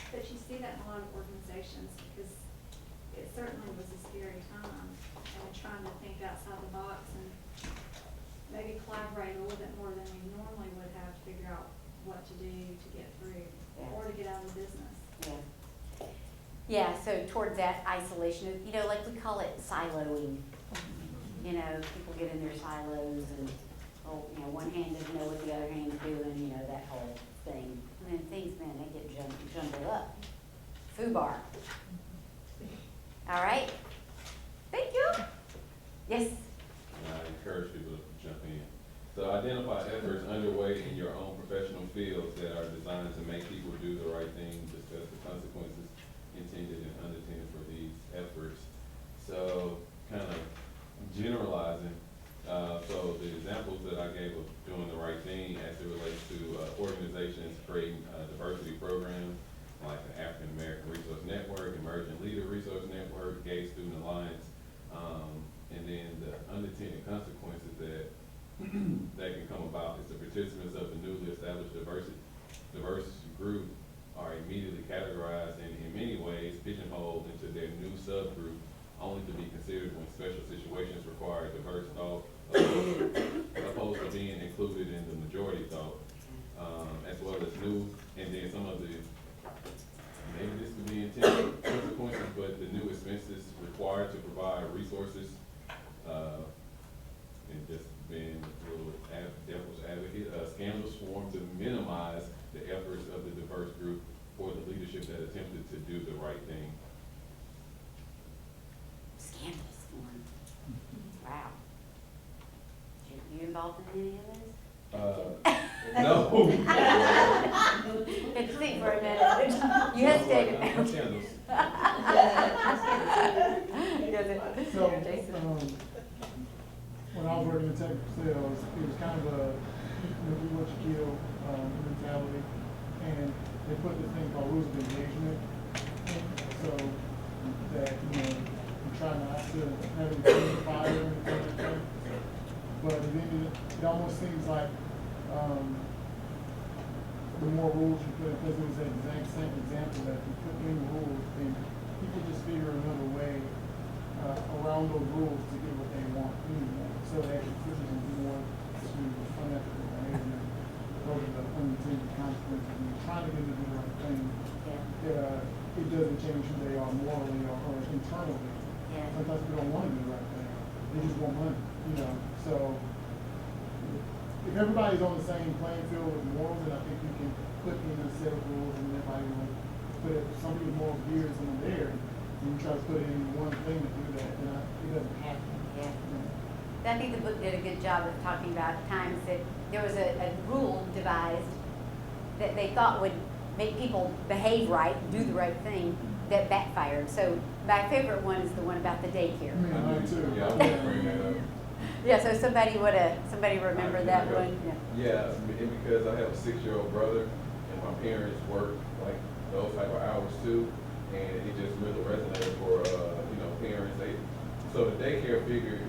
But you see that in a lot of organizations, because it certainly was a scary time, and trying to think outside the box and maybe collaborate a little bit more than we normally would have to figure out what to do to get through, or to get out of the business. Yeah. Yeah, so towards that isolation, like we call it siloing. People get in their silos and, one hand doesn't know what the other hand's doing, that whole thing. And then things, man, they get jumbled up. FUBAR. All right. Thank you. Yes. And I encourage people to jump in. So identify efforts underway in your own professional fields that are designed to make people do the right thing, discuss the consequences intended and unintended for these efforts. So kind of generalizing, so the examples that I gave of doing the right thing as it relates to organizations creating diversity programs like the African American Resource Network, Emerging Leader Resource Network, Gay Student Alliance, and then the unintended consequences that can come about is the participants of the newly established diverse group are immediately categorized and in many ways pigeonholed into their new subgroup, only to be considered when special situations require diverse thought, opposed to being included in the majority thought, as well as new, and then some of the, maybe this could be intended consequences, but the new expenses required to provide resources, and just being a little devil's advocate, scandals formed to minimize the efforts of the diverse group for the leadership that attempted to do the right thing. Scandals formed. Wow. You involved in any of those? No. Good to see for a minute. You hesitated. No scandals. So, when I was working in technical sales, it was kind of a do what you kill mentality, and they put this thing called rules of engagement, so that you try not to have any fire or anything like that. But it almost seems like the more rules you put in place, it was an exact same example that if you put in rules, then people just figure another way around those rules to get what they want anyway. So it actually pushes them more to unethical behavior. Those are the unintended consequences. When you're trying to get them to do the right thing, it doesn't change who they are morally or internally. Yeah. Sometimes people don't want to do the right thing. They just want money, So if everybody's on the same playing field with morals, then I think you can put in a set of rules and everybody will. But if somebody with moral gear is someone there, and you try to put in one thing to do that, then it doesn't happen. Yeah. I think the book did a good job of talking about times that there was a rule devised that they thought would make people behave right, do the right thing, that backfired. So my favorite one is the one about the daycare. Mine too. Yeah, I was gonna bring that up. Yeah, so somebody remember that one? Yeah, and because I have a 6-year-old brother, and my parents work like those type of hours too, and it just really resonated for, parents. So the daycare figure,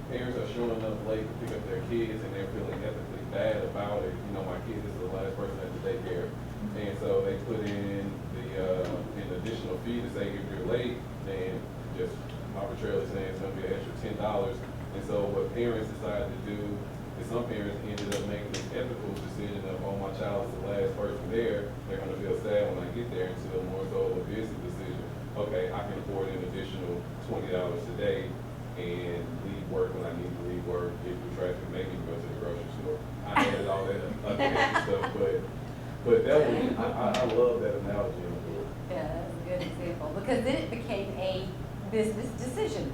parents are showing up late to pick up their kids, and they're feeling ethically bad about it. My kid is the last person at the daycare, and so they put in an additional fee to say if you're late, then just arbitrarily saying it's gonna be an extra $10. And so what parents decided to do is some parents ended up making this ethical decision of, oh, my child is the last person there, they're gonna feel sad when I get there, instead of more so a business decision. Okay, I can afford an additional $20 a day and leave work when I need to leave work, get through traffic, maybe go to the grocery store. I added all that other extra stuff, but that one, I love that analogy in the book. Yeah, that's a good example, because then it became a business decision.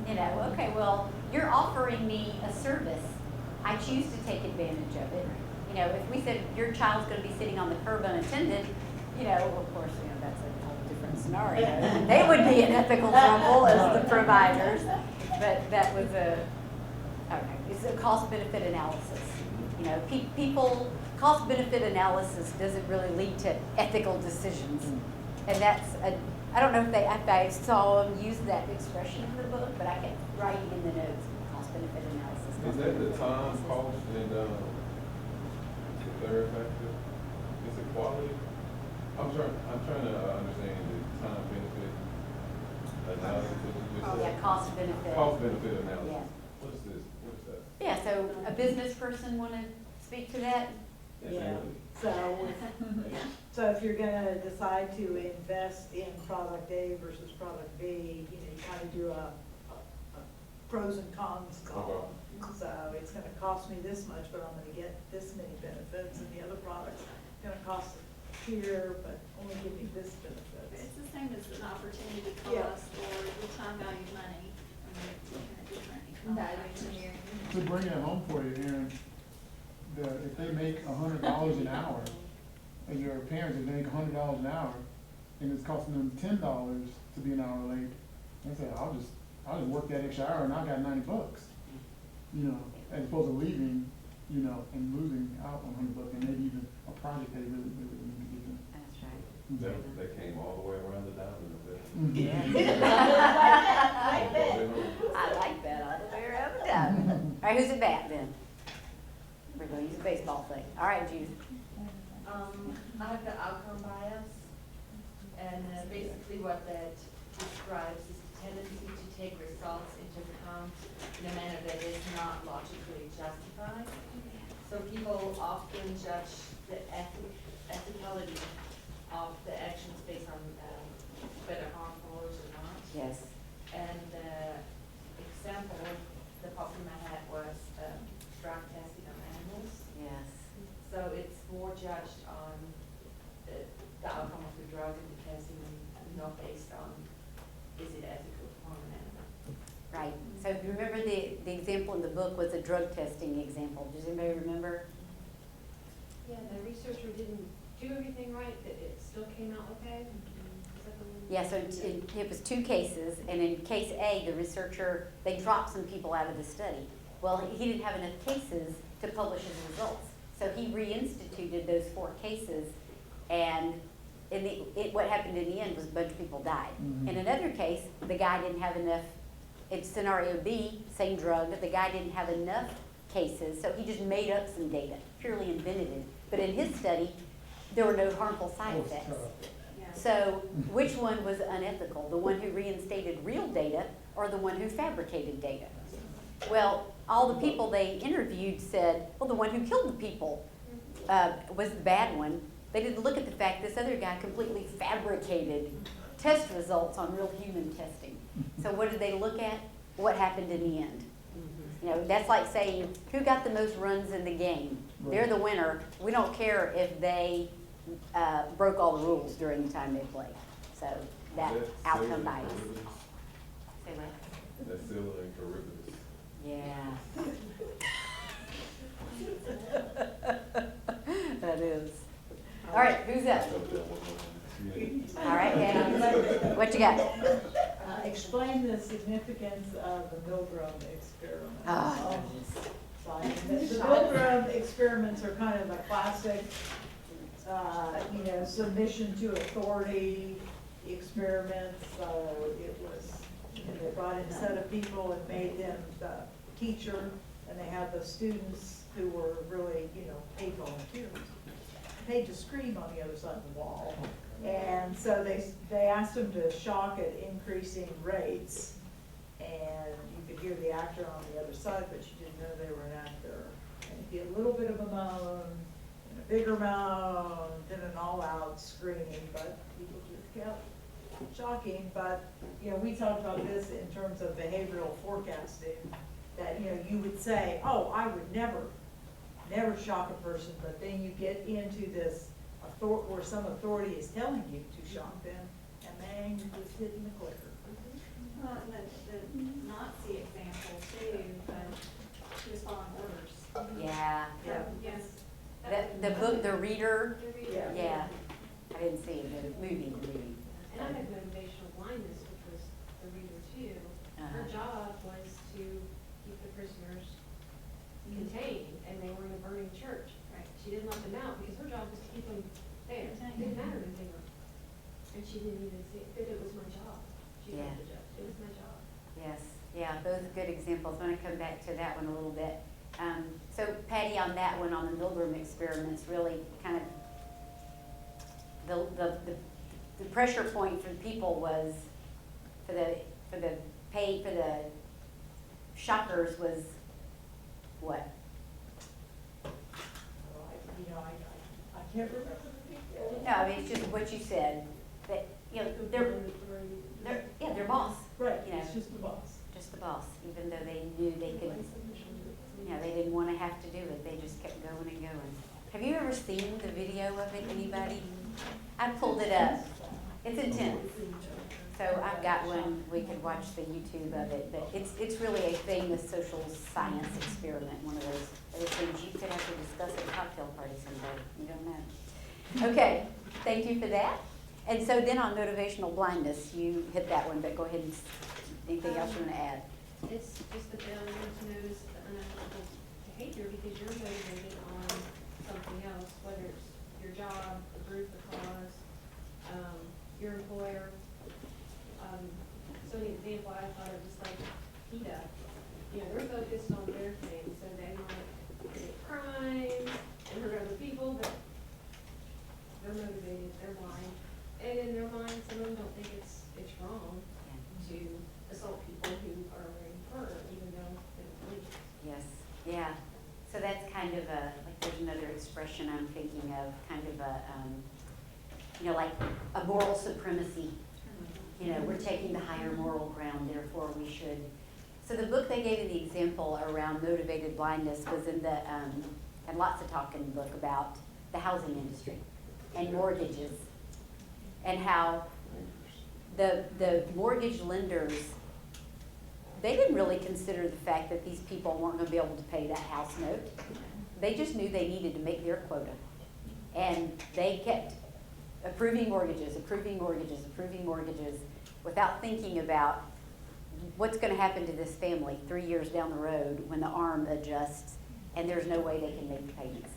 Okay, well, you're offering me a service. I choose to take advantage of it. If we said your child's gonna be sitting on the curb unattended, of course, that's a whole different scenario. They would be in ethical trouble as the providers, but that was it's a cost-benefit analysis. People, cost-benefit analysis doesn't really lead to ethical decisions. And I don't know if I saw them use that expression in the book, but I kept writing in the notes, cost-benefit analysis. Is that the time, cost, and the third factor? Is it quality? I'm trying to understand the time benefit analysis. Yeah, cost-benefit. Cost-benefit analysis. Yeah. What is this? What is that? Yeah, so a business person want to speak to that? Yeah, so if you're gonna decide to invest in product A versus product B, you kind of do a pros and cons column. So it's gonna cost me this much, but I'm gonna get this many benefits, and the other product's gonna cost here, but only give me this benefits. It's the same as an opportunity Yeah. cost or the time value of money. Kind of different Value economic engineering. To bring it home for you, Aaron, if they make $100 an hour, and your parents, if they make $100 an hour, and it's costing them $10 to be an hour late, they say, I'll just work that extra hour and I got $90, as opposed to leaving, and losing out on $100 and maybe even a project they really need to get done. That's right. They came all the way around the diamond of that. I like that, all the way around the diamond. All right, who's it back then? We're gonna use a baseball thing. All right, Jude. I have the outcome bias, and basically what that describes is the tendency to take results into account in a manner that is not logically justified. So people often judge the ethicality of the actions based on whether harmful or not. Yes. And the example that popped in my head was drug testing on animals. Yes. So it's more judged on the outcome of the drug and the testing, and not based on is it ethical to harm an animal. Right. So if you remember the example in the book was a drug testing example. Does anybody remember? Yeah, the researcher didn't do everything right, that it still came out okay? Yeah, so it was 2 cases, and in case A, the researcher, they dropped some people out of the study. Well, he didn't have enough cases to publish his results. So he reinstituted those 4 cases, and what happened in the end was a bunch of people died. In another case, the guy didn't have enough, in scenario B, same drug, the guy didn't have enough cases, so he just made up some data, purely invented it. But in his study, there were no harmful side effects. So which one was unethical? The one who reinstated real data or the one who fabricated data? Well, all the people they interviewed said, well, the one who killed the people was the bad one. They didn't look at the fact this other guy completely fabricated test results on real human testing. So what did they look at? What happened in the end? That's like saying, who got the most runs in the game? They're the winner. We don't care if they broke all the rules during the time they played. So that outcome bias. Say what? That's Scylla and Charybdis. Yeah. That is. All right, who's up? All right, Danny. What you got? explain the significance of the Milgram experiment. Oh, The Milgram experiments are kind of a classic, submission to authority experiments. It was, they brought in a set of people and made them the teacher, and they had the students who were really, paid volunteers, paid to scream on the other side of the wall. And so they asked them to shock at increasing rates, and you could hear the actor on the other side, but you didn't know they were an actor. And it'd be a little bit of a moan, and a bigger moan, then an all-out screaming, but people just kept shocking. But, we talked about this in terms of behavioral forecasting, that, you would say, oh, I would never shock a person, but then you get into this where some authority is telling you to shock them, and then you're just hitting the clicker. Well, and the Nazi example too, she was following orders. yeah. Yes. The book, The Reader, Yeah. yeah. I didn't see it, the movie. And I had motivational blindness, which was the reader too. Her job was to keep the prisoners contained, and they were in a burning church. Right. She didn't let them out because her job was to keep them there. It didn't matter if they were, and she didn't even see it, but it was my job. She Yeah. had the job, it was my job. Yes, yeah, both good examples. I want to come back to that one a little bit. So Patty, on that one, on the Milgram experiments, really kind of the pressure point for people was for the shockers was what? I can't remember the details. No, I mean, it's just what you said, that, their boss. Right, You know. it's just the boss. Just the boss, even though they knew they could, they didn't want to have to do it, they just kept going and going. Have you ever seen the video of it, anybody? I pulled it up, it's intense. So I've got one, we could watch the YouTube of it, but it's really a famous social science experiment, one of those things you could have to discuss at a cocktail party someday, you don't know. Okay, thank you for that. And so then on motivational blindness, you hit that one, but go ahead and, anything else you want to add? It's just the failure to notice the unethical behavior because you're motivated on something else, whether it's your job, a group, a cause, your employer. So an example I thought of was like PETA. They're focused on their thing, so they might commit crime and hurt other people, but they're motivated, they're blind. And in their mind, some of them don't think it's wrong to assault people who are wearing fur, even though they don't believe it. Yes, yeah. So that's kind of there's another expression I'm thinking of, kind of like a moral supremacy. We're taking the higher moral ground, therefore we should. So the book they gave in the example around motivated blindness was in the, had lots of talk in the book about the housing industry and mortgages and how the mortgage lenders, they didn't really consider the fact that these people weren't going to be able to pay that house note. They just knew they needed to make their quota. And they kept approving mortgages without thinking about what's going to happen to this family 3 years down the road when the arm adjusts and there's no way they can make the payments.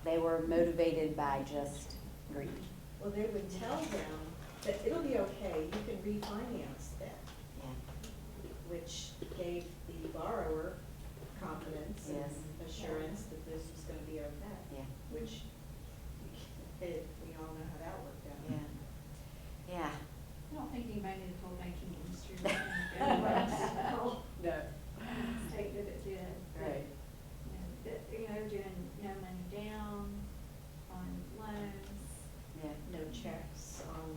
They were motivated by just greed. Well, they would tell them that it'll be okay, you can refinance that, which gave the borrower confidence and assurance that this was gonna be okay. Which, we all know how that worked out. Yeah. I don't think anybody in the whole banking industry was going to go. No. Take that it did. Right. They're doing no money down on loans. No checks on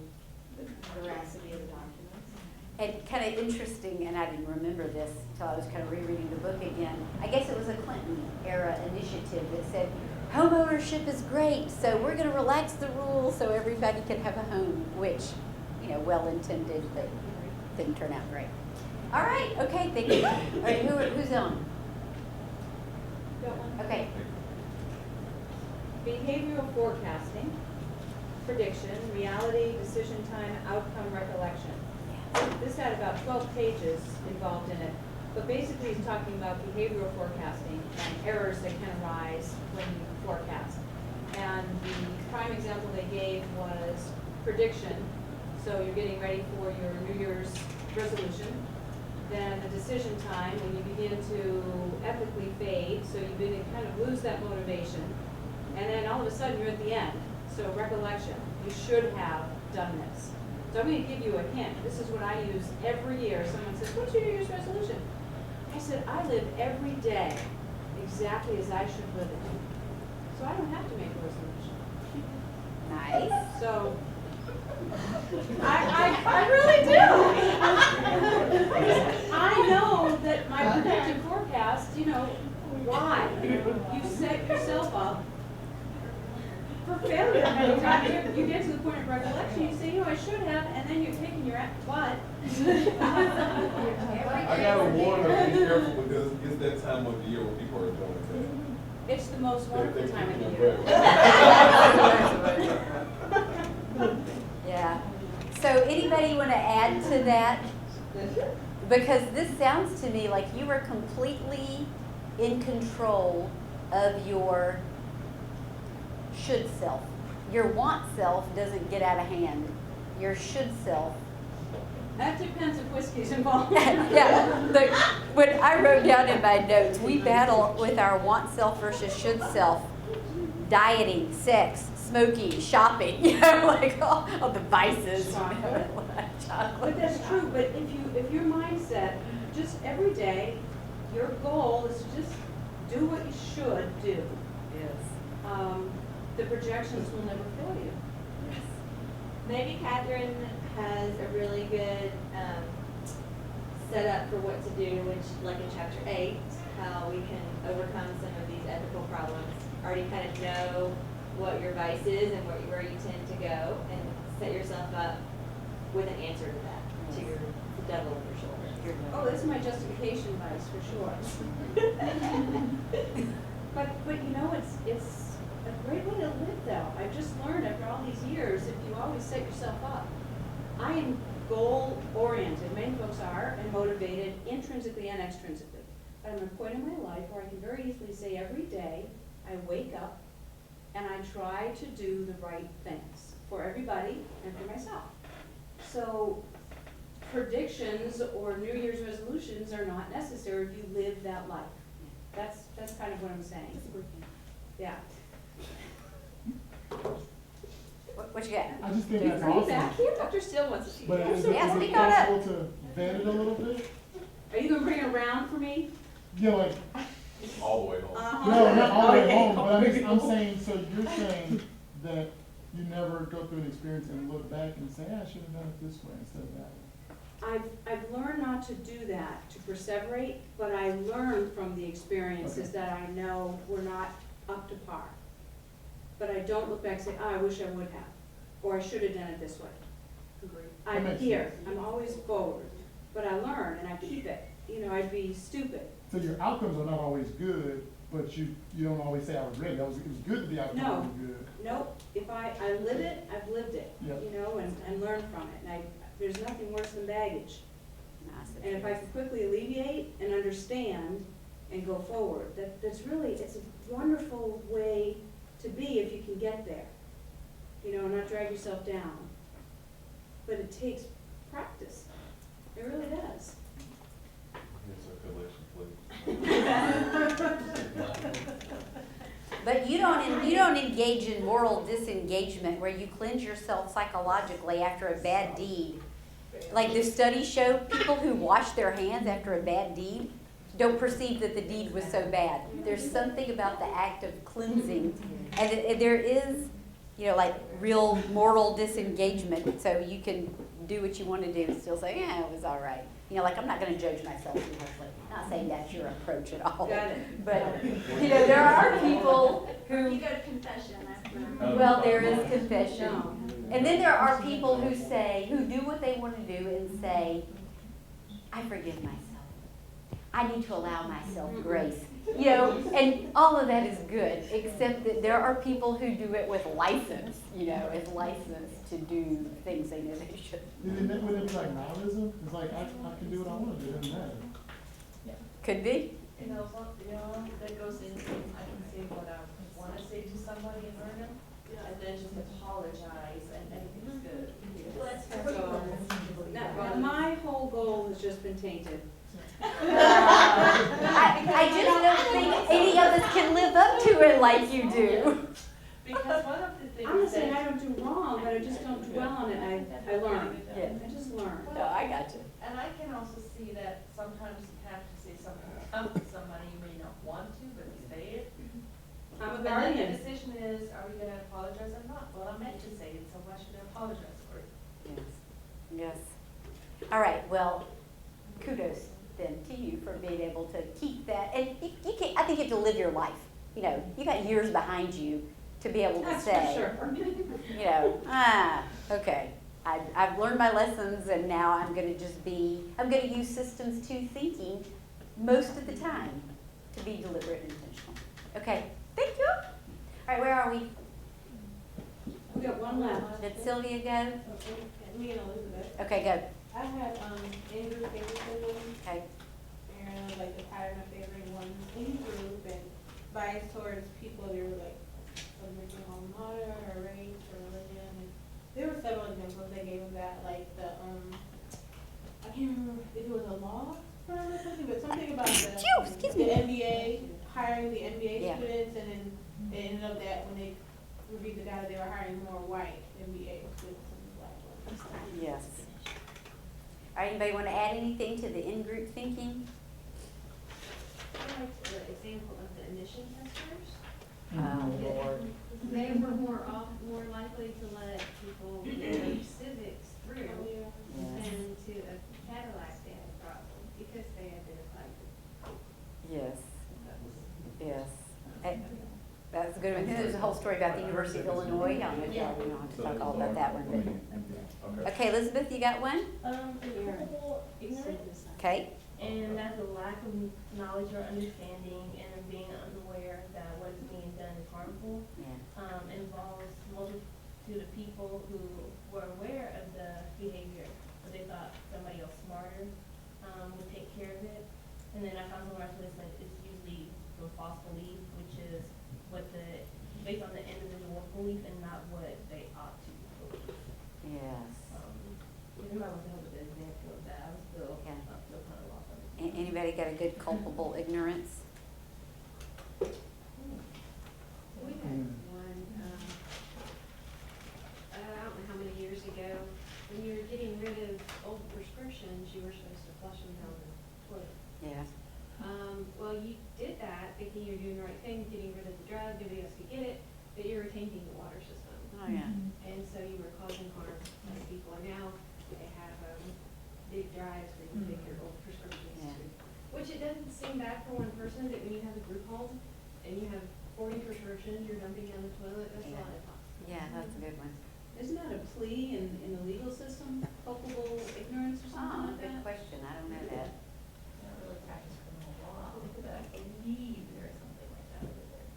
the veracity of the documents. And kind of interesting, and I didn't remember this until I was kind of rereading the book again. I guess it was a Clinton era initiative that said, home ownership is great, so we're going to relax the rules so everybody can have a home, which, well intended, but didn't turn out great. All right, okay, thank you. All right, who's on? Okay. Behavioral forecasting, prediction, reality, decision time, outcome, recollection. this had about 12 pages involved in it. But basically, it's talking about behavioral forecasting and errors that can arise when you forecast. And the prime example they gave was prediction. So you're getting ready for your New Year's resolution. Then the decision time, when you begin to ethically fade, so you begin to kind of lose that motivation. And then all of a sudden, you're at the end. So recollection, you should have done this. So I'm going to give you a hint. This is what I use every year. Someone says, what's your New Year's resolution? I said, I live every day exactly as I should live it. So I don't have to make a resolution. Nice. So, I really do. I know that my predicted forecast, why? You set yourself up for failure many times. You get to the point of recollection, you say, I should have, and then you're kicking your butt. I gotta warn her, be careful because it's that time of the year when people are doing It's the most that. wonderful time of the They're year. Yeah. So anybody want to add to that? Because this sounds to me like you were completely in control of your should self. Your want self doesn't get out of hand. Your should self. That depends if whiskey's involved. Yeah, look, when I wrote down in my notes, we battle with our want self versus should self. Dieting, sex, smoking, shopping, like all the vices. Chocolate. But that's true, but if your mindset, just every day, your goal is to just do what you should do. Yes. The projections will never fail you. Maybe Catherine has a really good setup for what to do, which, like in chapter 8, how we can overcome some of these ethical problems. Already kind of know what your vice is and where you tend to go, and set yourself up with an answer to that, to your the devil on your shoulder. Oh, this is my justification vice for sure. But it's a great way to live though. I've just learned after all these years, if you always set yourself up. I am goal oriented, many folks are, and motivated intrinsically and extrinsically. But I'm at a point in my life where I can very easily say every day, I wake up and I try to do the right things for everybody and for myself. So predictions or New Year's resolutions are not necessary if you live that life. That's kind of what I'm saying. Yeah. What you got? I just think that's Are you awesome. back here? Dr. Steele wants to see you. But is it speak on up. possible to vet it a little bit? Are you gonna bring it around for me? Yeah, like, All the way home. no, not all the way home, but I'm saying, so you're saying that you never go through an experience and look back and say, I should have done it this way instead of that way. I've learned not to do that, to perseverate, but I learned from the experiences that I know were not up to par. But I don't look back and say, I wish I would have, or I should have done it this way. That I'm makes here, sense. I'm always forward, but I learn and I keep it. I'd be stupid. So your outcomes are not always good, but you don't always say I was ready. It was good that the outcome No. was good. Nope, if I live it, I've lived it, Yep. and learn from it. And there's nothing worse than baggage. And if I can quickly alleviate and understand and go forward, it's a wonderful way to be if you can get there. Not drag yourself down. But it takes practice. It really does. Here's a collection, please. But you don't engage in moral disengagement where you cleanse yourself psychologically after a bad deed. Like the studies show, people who wash their hands after a bad deed don't perceive that the deed was so bad. There's something about the act of cleansing, and there is, like real moral disengagement. So you can do what you want to do and still say, yeah, it was all right. Like I'm not going to judge myself too harshly. Not saying that's your approach at all. Got it. But there are people who. You go to confession after. Well, there is confession. And then there are people who do what they want to do and say, I forgive myself. I need to allow myself grace. You know, and all of that is good, except that there are people who do it with license, you know, as license to do things they know they should. Would it be like nihilism? It's like, I can do what I want to do, it doesn't matter. Could be. You know, that goes into, I can say what I want to say to somebody and learn them, and then just apologize and everything's good. Now, my whole goal has just been tainted. I just don't think any of us can live up to it like you do. Because one of the things I'm not saying that- I don't do wrong, but I just don't dwell on it, I learn. Yeah. I just learn. No, I got you. And I can also see that sometimes you have to say something tough to somebody you may not want to, but you say it. I'm a And then the guardian. decision is, are we gonna apologize or not? Well, I meant to say it, so why should I apologize for it? Yes. Yes. All right, well, kudos then to you for being able to keep that. And you can't, I think you have to live your life. You know, you got years behind you to be able to That's say, for sure. you know, okay, I've learned my lessons and now I'm going to use systems 2 thinking most of the time to be deliberate and intentional. Okay, thank you. All right, where are we? We got one left. Did Sylvia go? Okay, me and Elizabeth. Okay, go. I had Andrew favoritism, Okay. and like the pattern of favoring one in group and bias towards people they were like submitting alma mater or race or religion. And there were several examples they gave of that, like the I can't remember if it was a law firm or something, but something about the MBA, hiring the MBA Yeah. students, and then it ended up that when they reviewed the data, they were hiring more white MBA students than black ones. Yes. All right, anybody want to add anything to the in-group thinking? I liked the example of the admission testers. Lord. They were more likely to let people with civics through than to a Cadillac they had a problem because they identified them. Yes. Yes. That's a good one. There's a whole story about the University of Illinois. I don't know if y'all, we don't have to talk all about that one. But. Okay, Elizabeth, you got one? Culpable ignorance, Okay. and that's a lack of knowledge or understanding, and being unaware that what is being done is harmful. Yeah. Involves multitude of people who were aware of the behavior, but they thought somebody else smarter would take care of it. And then I found somewhere else that it's usually the false belief, which is based on the individual belief and not what they ought to believe. Yes. If you might want to help with the example of that, I was still kind of lost on it. Anybody got a good culpable ignorance? We had one, I don't know how many years ago, when you were getting rid of old prescriptions, you were supposed to flush them down the toilet. Yeah. Well, you did that thinking you're doing the right thing, getting rid of the drug, nobody else could get it, but you were tainting the water system. Oh, yeah. And so you were causing harm to people. And now they have big drives where you take your old prescriptions Yeah. to. Which it doesn't seem bad for one person, but when you have a group home and you have 40 prescriptions you're dumping down the toilet, that's a lot of time. Yeah, that's a good one. Isn't that a plea in the legal system, culpable ignorance or something like Good that? question. I don't know that. Not really practice criminal law, but I believe there is something like that over there.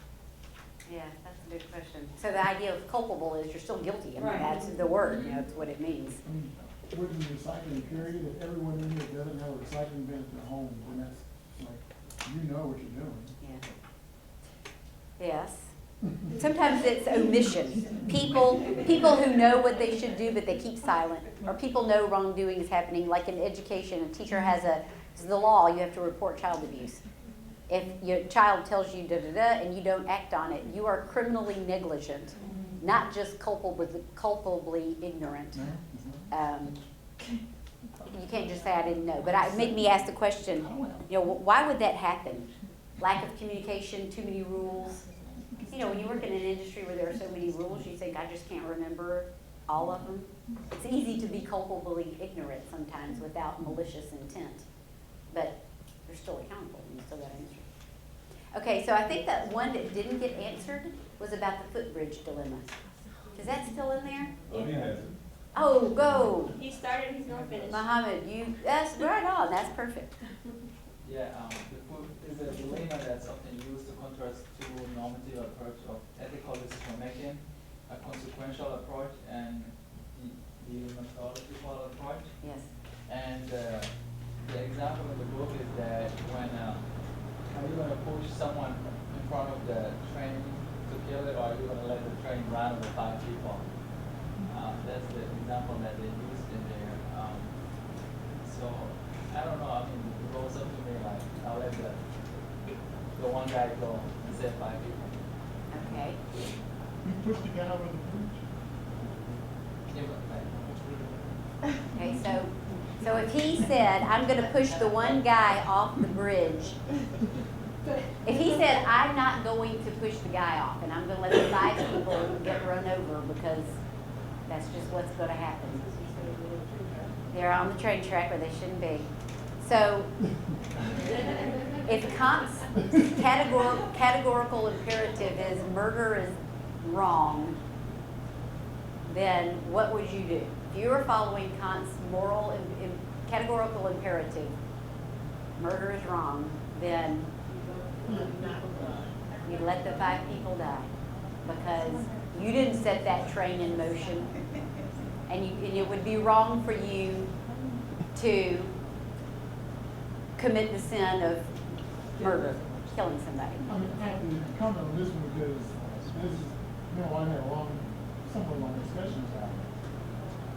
Yeah, that's a good question. So the idea of culpable is you're still guilty. I mean, Right. that's the word, you know, it's what it means. I mean, within the recycling period, if everyone in here doesn't have a recycling bin at their home, then that's like, you know what you're doing. Yeah. Yes. Sometimes it's omission. People who know what they should do, but they keep silent. Or people know wrongdoing is happening. Like in education, a teacher has it's the law, you have to report child abuse. If your child tells you da-da-da and you don't act on it, you are criminally negligent, not just culpably ignorant. You can't just say, I didn't know. But it made me ask the question, you know, why would that happen? Lack of communication, too many rules. You know, when you work in an industry where there are so many rules, you think, I just can't remember all of them. It's easy to be culpably ignorant sometimes without malicious intent. But you're still accountable and you still got to answer. Okay, so I think that one that didn't get answered was about the footbridge dilemma. Is that still in there? Oh, he has it. Oh, go. He started, he's not finished. Muhammad, that's right on, that's perfect. Yeah, the food is a dilemma that's often used to contrast two normative approach of ethical decision making, a consequential approach and the methodological approach. Yes. And the example in the book is that when are you going to push someone in front of the train to kill it, or are you going to let the train run over 5 people? That's the example that they used in there. So I don't know. I mean, it goes up to me like I'll let the one guy go and save 5 people. Okay. You pushed the guy over the bridge? Yeah, but, like, Okay, so if he said, I'm gonna push the one guy off the bridge, if he said, I'm not going to push the guy off, and I'm gonna let the 5 people get run over because that's just what's gonna happen. They're on the train track where they shouldn't be. So, if Kant's categorical imperative is murder is wrong, then what would you do? If you were following Kant's moral categorical imperative, murder is wrong, then you let the 5 people die because you didn't set that train in motion, and it would be wrong for you to commit the sin of murder, killing somebody. I mean, I have to comment on this one because this is, I had somewhat long discussions about it.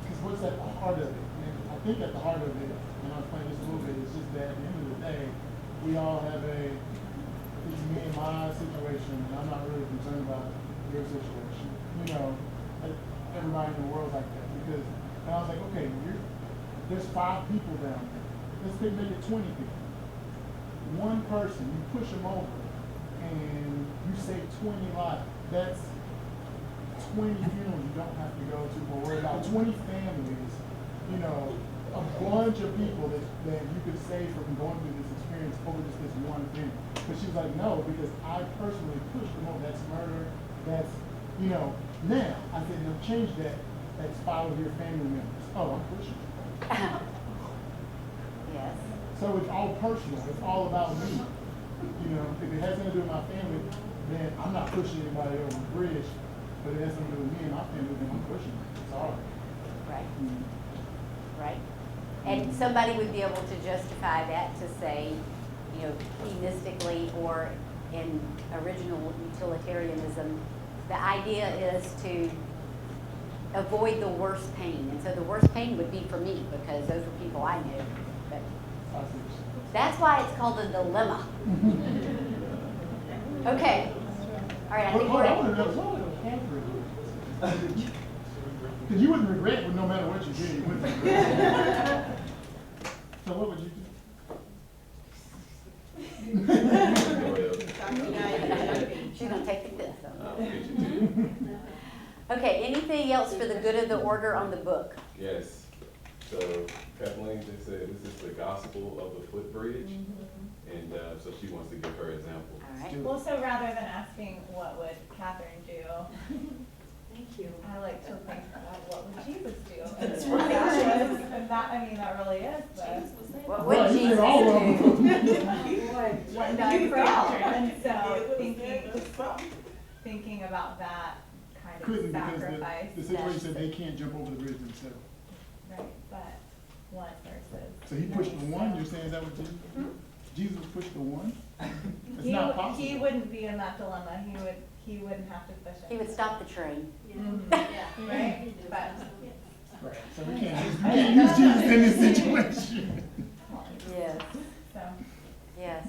Because what's at the heart of it? And I think at the heart of it, and I'll explain this a little bit, is just that at the end of the day, we all have it's me and my situation, and I'm not really concerned about your situation. Everybody in the world's like that. Because, and I was like, okay, there's 5 people down there. Let's make it 20 people. One person, you push them over, and you save 20 lives. That's 20 funerals you don't have to go to, or worry about 20 families, a bunch of people that you could save from going through this experience over just this one thing. But she was like, no, because I personally pushed them over. That's murder. That's, now, I said, no, change that. That's follow your family members. Oh, I'm pushing. Yes. So it's all personal. It's all about me. If it has something to do with my family, then I'm not pushing anybody over the bridge. But it has something to do with me and my family, then I'm pushing it. Sorry. Right. Right. And somebody would be able to justify that to say, hedonistically or in original utilitarianism, the idea is to avoid the worst pain. And so the worst pain would be for me because those were people I knew. But that's why it's called a dilemma. Okay. All right, I think because you wouldn't regret no matter what you did. You wouldn't regret. So what would you do? She's going to take the fifth. Okay, anything else for the good of the order on the book? Yes. So Kathleen just said this is the gospel of the footbridge. And so she wants to give her example. All right. Well, so rather than asking what would Catherine do, Thank you. I like to think what would Jesus do? That's And right. that really is What would Jesus do? What died for all. And so thinking about that kind of Couldn't because sacrifice. the situation said they can't jump over the bridge themselves. Right, but one versus. So he pushed the one, you're saying that was Jesus? Jesus pushed the one? It's He not possible. He wouldn't be in that dilemma. He wouldn't have to push it. He would stop the train. Right? But Right, so we can't use Jesus in this situation. Yes. so Yes.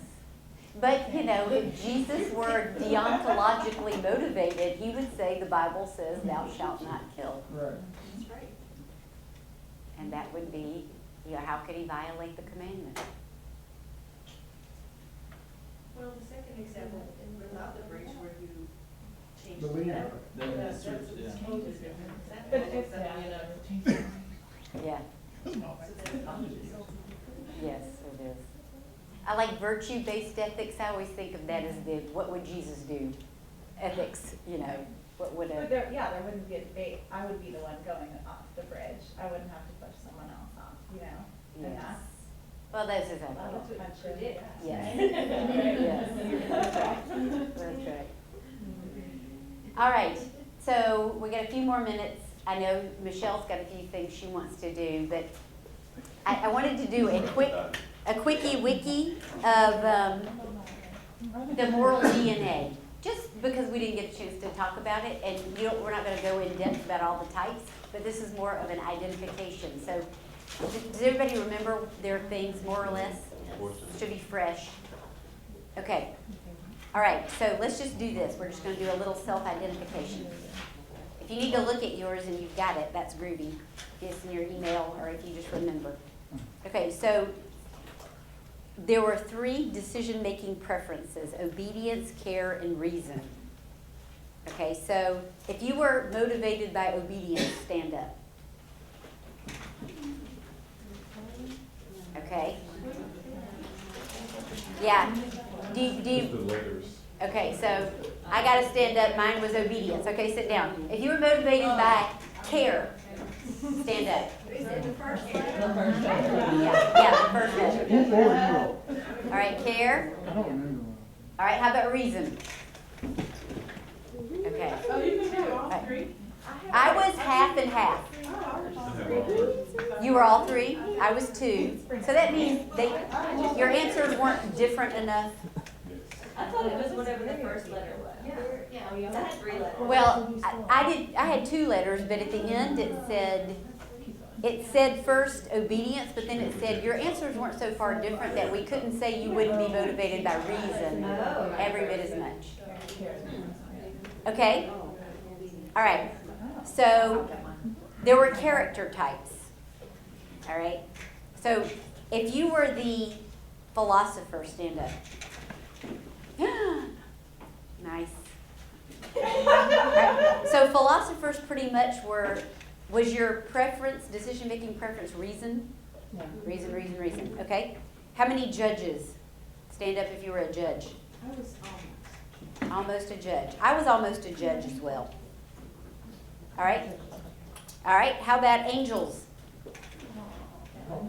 But, if Jesus were deontologically motivated, he would say the Bible says, thou shalt not kill. Right. That's right. And that would be, how could he violate the commandment? Well, the second example, without the bridge where you change The the leader. letter. Then That's switch, totally yeah. different. That But almost it's- doesn't mean Yeah. So that's Yes, it is. I like virtue-based ethics. I always think of that as what would Jesus do? Ethics, what would But there wouldn't be a debate. I would be the one going off the bridge. I wouldn't have to push someone else off, And Yes. Well, those are them. Predict. Yes. Yes. That's right. That's right. All right, so we got a few more minutes. I know Michelle's got a few things she wants to do, but I wanted to do a quickie wiki of the moral DNA, just because we didn't get a chance to talk about it, and we're not going to go in depth about all the types, but this is more of an identification. So, does everybody remember their things more or less? Should be fresh. Okay. All right. So let's just do this. We're just going to do a little self-identification. If you need to look at yours and you've got it, that's groovy. If it's in your email or if you just remember. Okay. So there were 3 decision-making preferences: obedience, care, and reason. Okay. So if you were motivated by obedience, stand up. Okay. Yeah. Do you, The letters. okay, so I got to stand up. Mine was obedience. Okay, sit down. If you were motivated by care, stand up. Is it the first letter? Yeah, the first letter. All right, care. All right, how about reason? Okay. Oh, you can do all Right. 3? I was half and half. You were all 3? I was 2. So that means your answers weren't different enough. I thought it was whatever the first letter was. Yeah. I had 3 letters. Well, I had 2 letters, but at the end it said first obedience, but then it said your answers weren't so far different that we couldn't say you wouldn't be motivated by reason every bit as much. Okay? All right. So there were character types. All right? So if you were the philosopher, stand up. Nice. Right. So philosophers pretty much was your preference, decision-making preference, reason? Reason. Okay. How many judges? Stand up if you were a judge. I was Almost a judge. I was almost a judge as well. All right. All right. How about angels?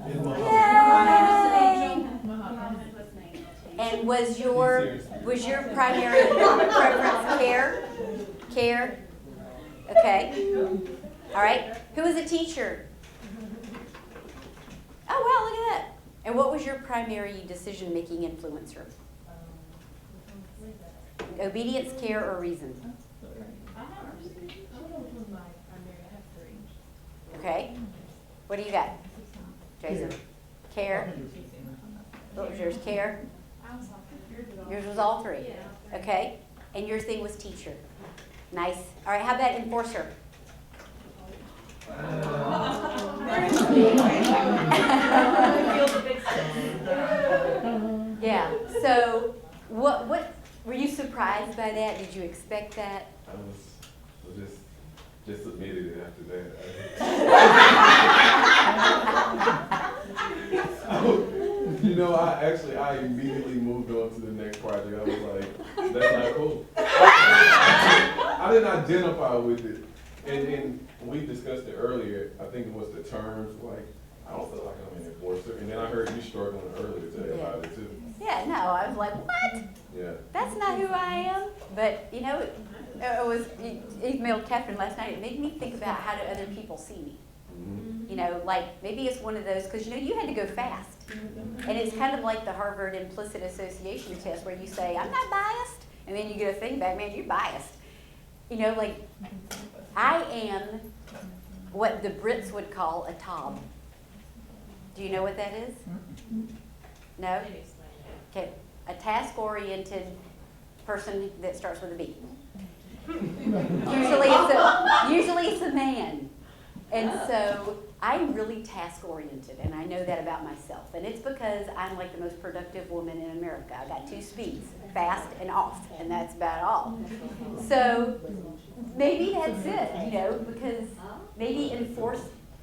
Yay! And was your primary preference care? Care? Okay. All right. Who was a teacher? Oh, wow, look at that. And what was your primary decision-making influencer? Obedience, care, or reason? Okay. What do you got? Jason? Care? What was yours? Care? Yours was all 3. Okay. And your thing was teacher. Nice. All right. How about enforcer? Yeah. So, what were you surprised by that? Did you expect that? I was just admitted it after that. I immediately moved on to the next project. I was like, that's not cool. I didn't identify with it. And we discussed it earlier. I think it was the terms, like, I don't feel like I'm an enforcer. And then I heard you struggling earlier today about it too. Yeah, no, I was like, what? Yeah. That's not who I am. But, it was, emailed Catherine last night. It made me think about how do other people see me. Mm-hmm. Like maybe it's one of those, because you had to go fast. And it's kind of like the Harvard implicit association test where you say, I'm not biased. And then you get a thing back, man, you're biased. Like I am what the Brits would call a TOB. Do you know what that is? No? Okay. A task-oriented person that starts with a B. Usually it's a man. And so I'm really task-oriented, and I know that about myself. And it's because I'm like the most productive woman in America. I got 2 speeds, fast and off, and that's about all. So maybe that's it, because maybe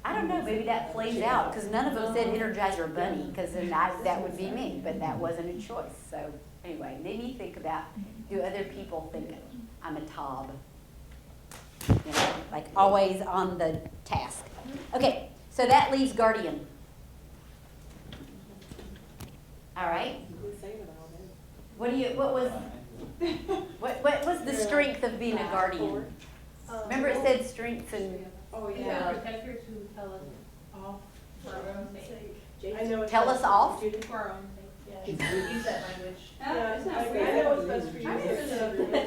I don't know, maybe that plays out, because none of them said Energizer Bunny, because then that would be me, but that wasn't a choice. So anyway, maybe think about, do other people think I'm a TOB? Like always on the task. Okay, so that leaves guardian. All right. We're saying it all day. What was the strength of being a guardian? Remember it said strengths and, Oh, Yeah, protectors who tell us off for our own sake. I know it's tell best us for off? you. For our own sake, yeah. Use that language. Yeah, it's not I agree. fair. I know what's best for you. I didn't Yes.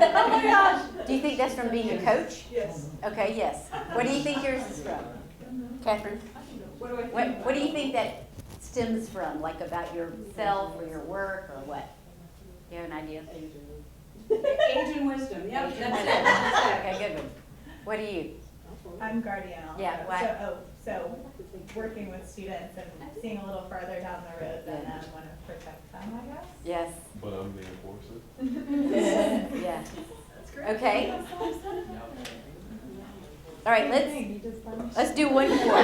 know. Oh my gosh. Do you think that's from being a coach? Yes. Okay, yes. What do you think yours is from? Catherine? What do I think? What do you think that stems from, like about yourself or your work or what? Do you have an idea? Age and wisdom, yep, Okay, that's good one. What do you? I'm guardian also. Yeah, what? So working with students and seeing a little further down the road than them, want to protect them, I guess. Yes. But I'm the enforcer. Yeah. That's great. Okay. All right, let's do one more.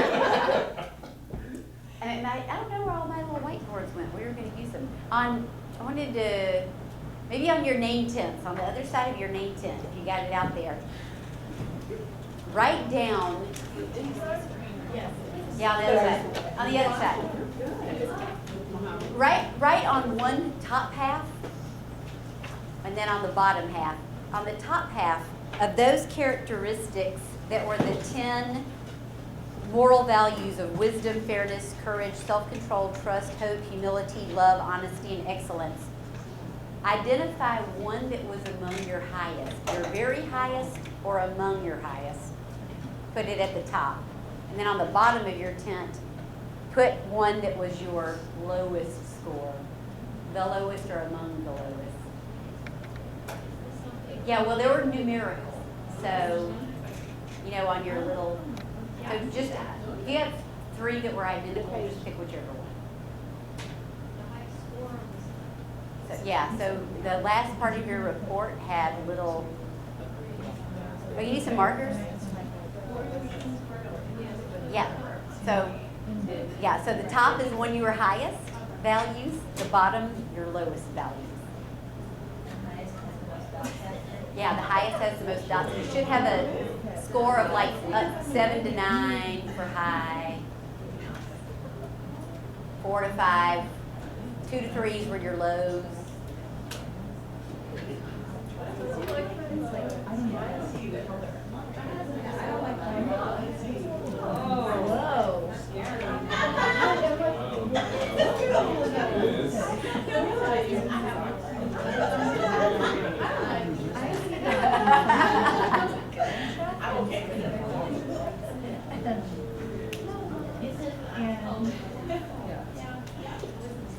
And I don't know where all my little whiteboards went. We were going to use them. I wanted to, maybe on your name tents, on the other side of your name tent, if you got it out there. Write down. Yeah, on the other side. On the other side. Write on one top half, and then on the bottom half. On the top half of those characteristics that were the 10 moral values of wisdom, fairness, courage, self-control, trust, hope, humility, love, honesty, and excellence. Identify one that was among your highest, your very highest or among your highest. Put it at the top. And then on the bottom of your tent, put one that was your lowest score. The lowest or among the lowest. Yeah, well, they were numerical. So, on your little, so just, if you have 3 that were identical, just pick whichever one. So, yeah, so the last part of your report had little, oh, you need some markers? Yeah, so the top is one your highest values, the bottom your lowest values. Yeah, the highest has the most dots. You should have a score of like 7 to 9 for high, 4 to 5, 2 to 3s were your lows.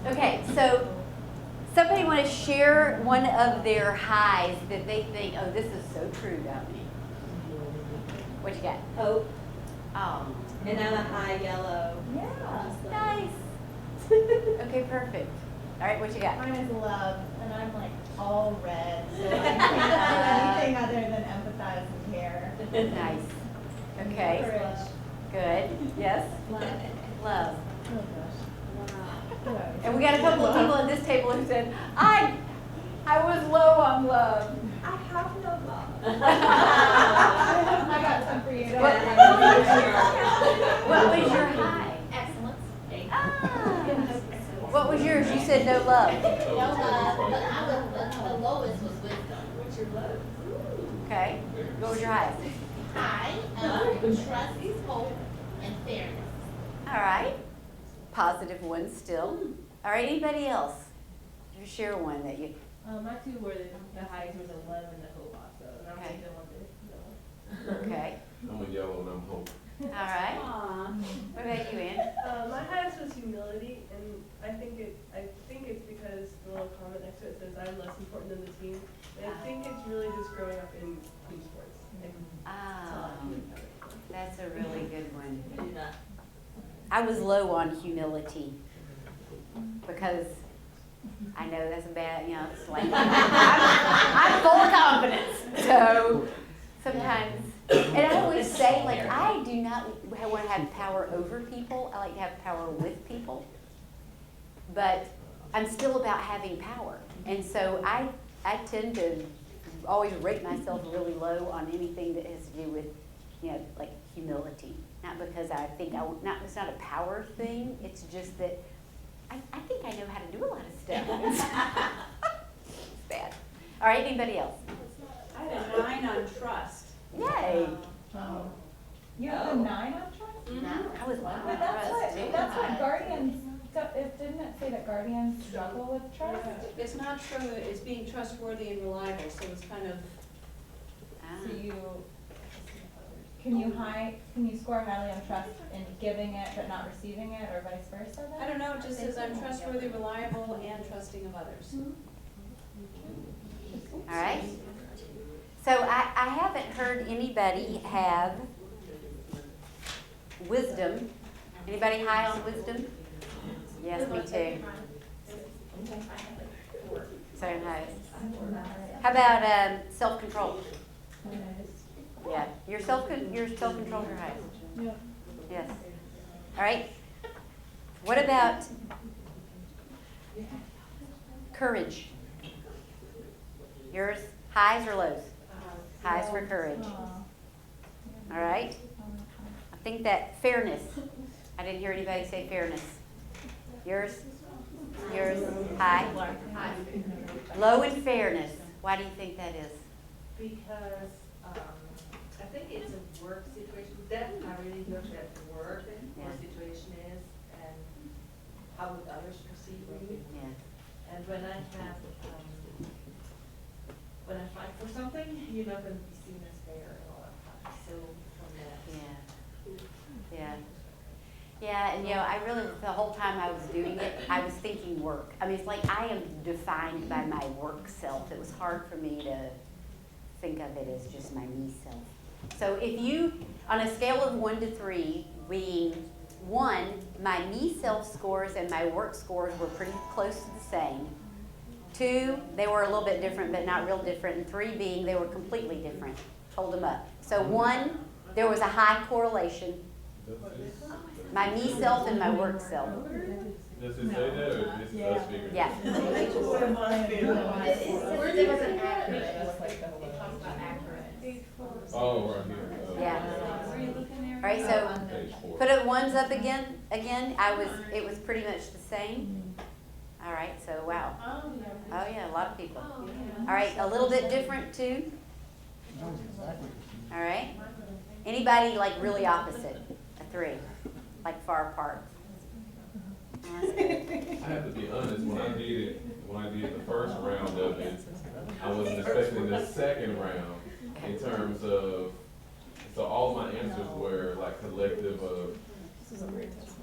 Okay, so somebody want to share one of their highs that they think, oh, this is so true about me. What you got? Hope, Oh, and I'm a high yellow. Yeah. nice. Okay, perfect. All right, what you got? Mine is love, and I'm like all red, so I can't do anything other than empathize and care. Nice. Okay, Courage. good. Yes? Love. Love. Oh gosh. Wow. And we got a couple of people at this table who said, I was low on love. I have no love. I got some for you. Don't What, worry. what was your high? Excellence. Ah. What was yours? You said no love. No, the lowest was wisdom. What's your low? Okay. What was your highest? High, trust, hope, and fairness. All right. Positive one still. All right, anybody else? You share one that you, My 2 were the highest was the love and the hope also, and I'm Okay. thinking one this. okay. I'm a yellow and I'm hope. All right. What about you, Ann? My highest was humility, and I think it's because the little comment next to it says I'm less important than the team. And I think it's really just growing up in team sports. Ah, that's a really good one. I was low on humility because I know that's a bad, it's like I'm full of confidence. So sometimes, and I always say, like, I do not want to have power over people. I like to have power with people. But I'm still about having power. And so I tend to always rate myself really low on anything that has to do with, like humility. Not because I think it's not a power thing. It's just that I think I know how to do a lot of stuff. It's bad. All right, anybody else? I had a 9 on trust. Yay. You have a 9 on trust? I was one But with that's trust what, too. that's what guardians, didn't it say that guardians struggle with trust? It's not true, it's being trustworthy and reliable, so it's kind of, Ah. So can you score highly on trust in giving it but not receiving it, or vice versa then? I don't know, it just says I'm trustworthy, reliable, and trusting of others. All right. So I haven't heard anybody have wisdom. Anybody high on wisdom? Yes, me too. So high. How about self-control? Yeah, your self-control are high. Yeah. Yes. All right. What about courage? Yours, highs or lows? Highs for courage. All right. I think that fairness. I didn't hear anybody say fairness. Yours? Yours, high? Low in fairness. Why do you think that is? Because, I think it's a work situation, that I really look at work, Yeah. what the situation is, and how would others perceive me. Yeah. And when I have, when I fight for something, you're not gonna be seen as fair and all that kind of, so from that. Yeah. Yeah. Yeah, and I really, the whole time I was doing it, I was thinking work. I mean, it's like I am defined by my work self. It was hard for me to think of it as just my me self. So if you, on a scale of 1 to 3, being 1, my me self scores and my work scores were pretty close to the same. 2, they were a little bit different, but not real different. And 3 being they were completely different. Hold them up. So 1, there was a high correlation. My me self and my work self. Does it say that, or is this us figuring? Yeah. It wasn't accurate, it talks about accurate. Oh, right here. Yeah. All right, so Page 4. put it ones up again. It was pretty much the same. All right, so wow. Oh yeah, a lot of people. All right, a little bit different too. All right. Anybody like really opposite? A 3, like far apart. I have to be honest, when I did the first round of it, I wasn't expecting the second round in terms of, so all my answers were like collective of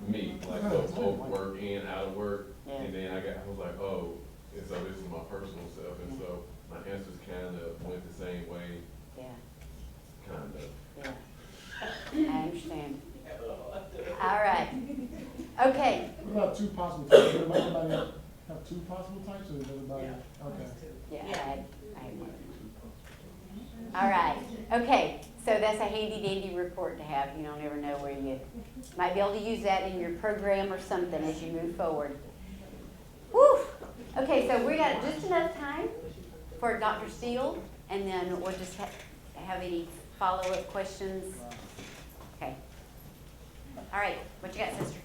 me, like both work and out of work. And then I was like, oh, and so this is my personal self, and so my answers kind of went the same way. Yeah. Kind of. Yeah. I understand. All right. Okay. What about 2 possible types? Does everybody have 2 possible types, or does everybody? Okay. Yeah, I had one. All right. Okay. So that's a handy dandy report to have. You don't ever know where you might be able to use that in your program or something as you move forward. Woo! Okay, so we got just enough time for Dr. Steele, and then we'll just have any follow-up questions. Okay. All right. What you got, sister?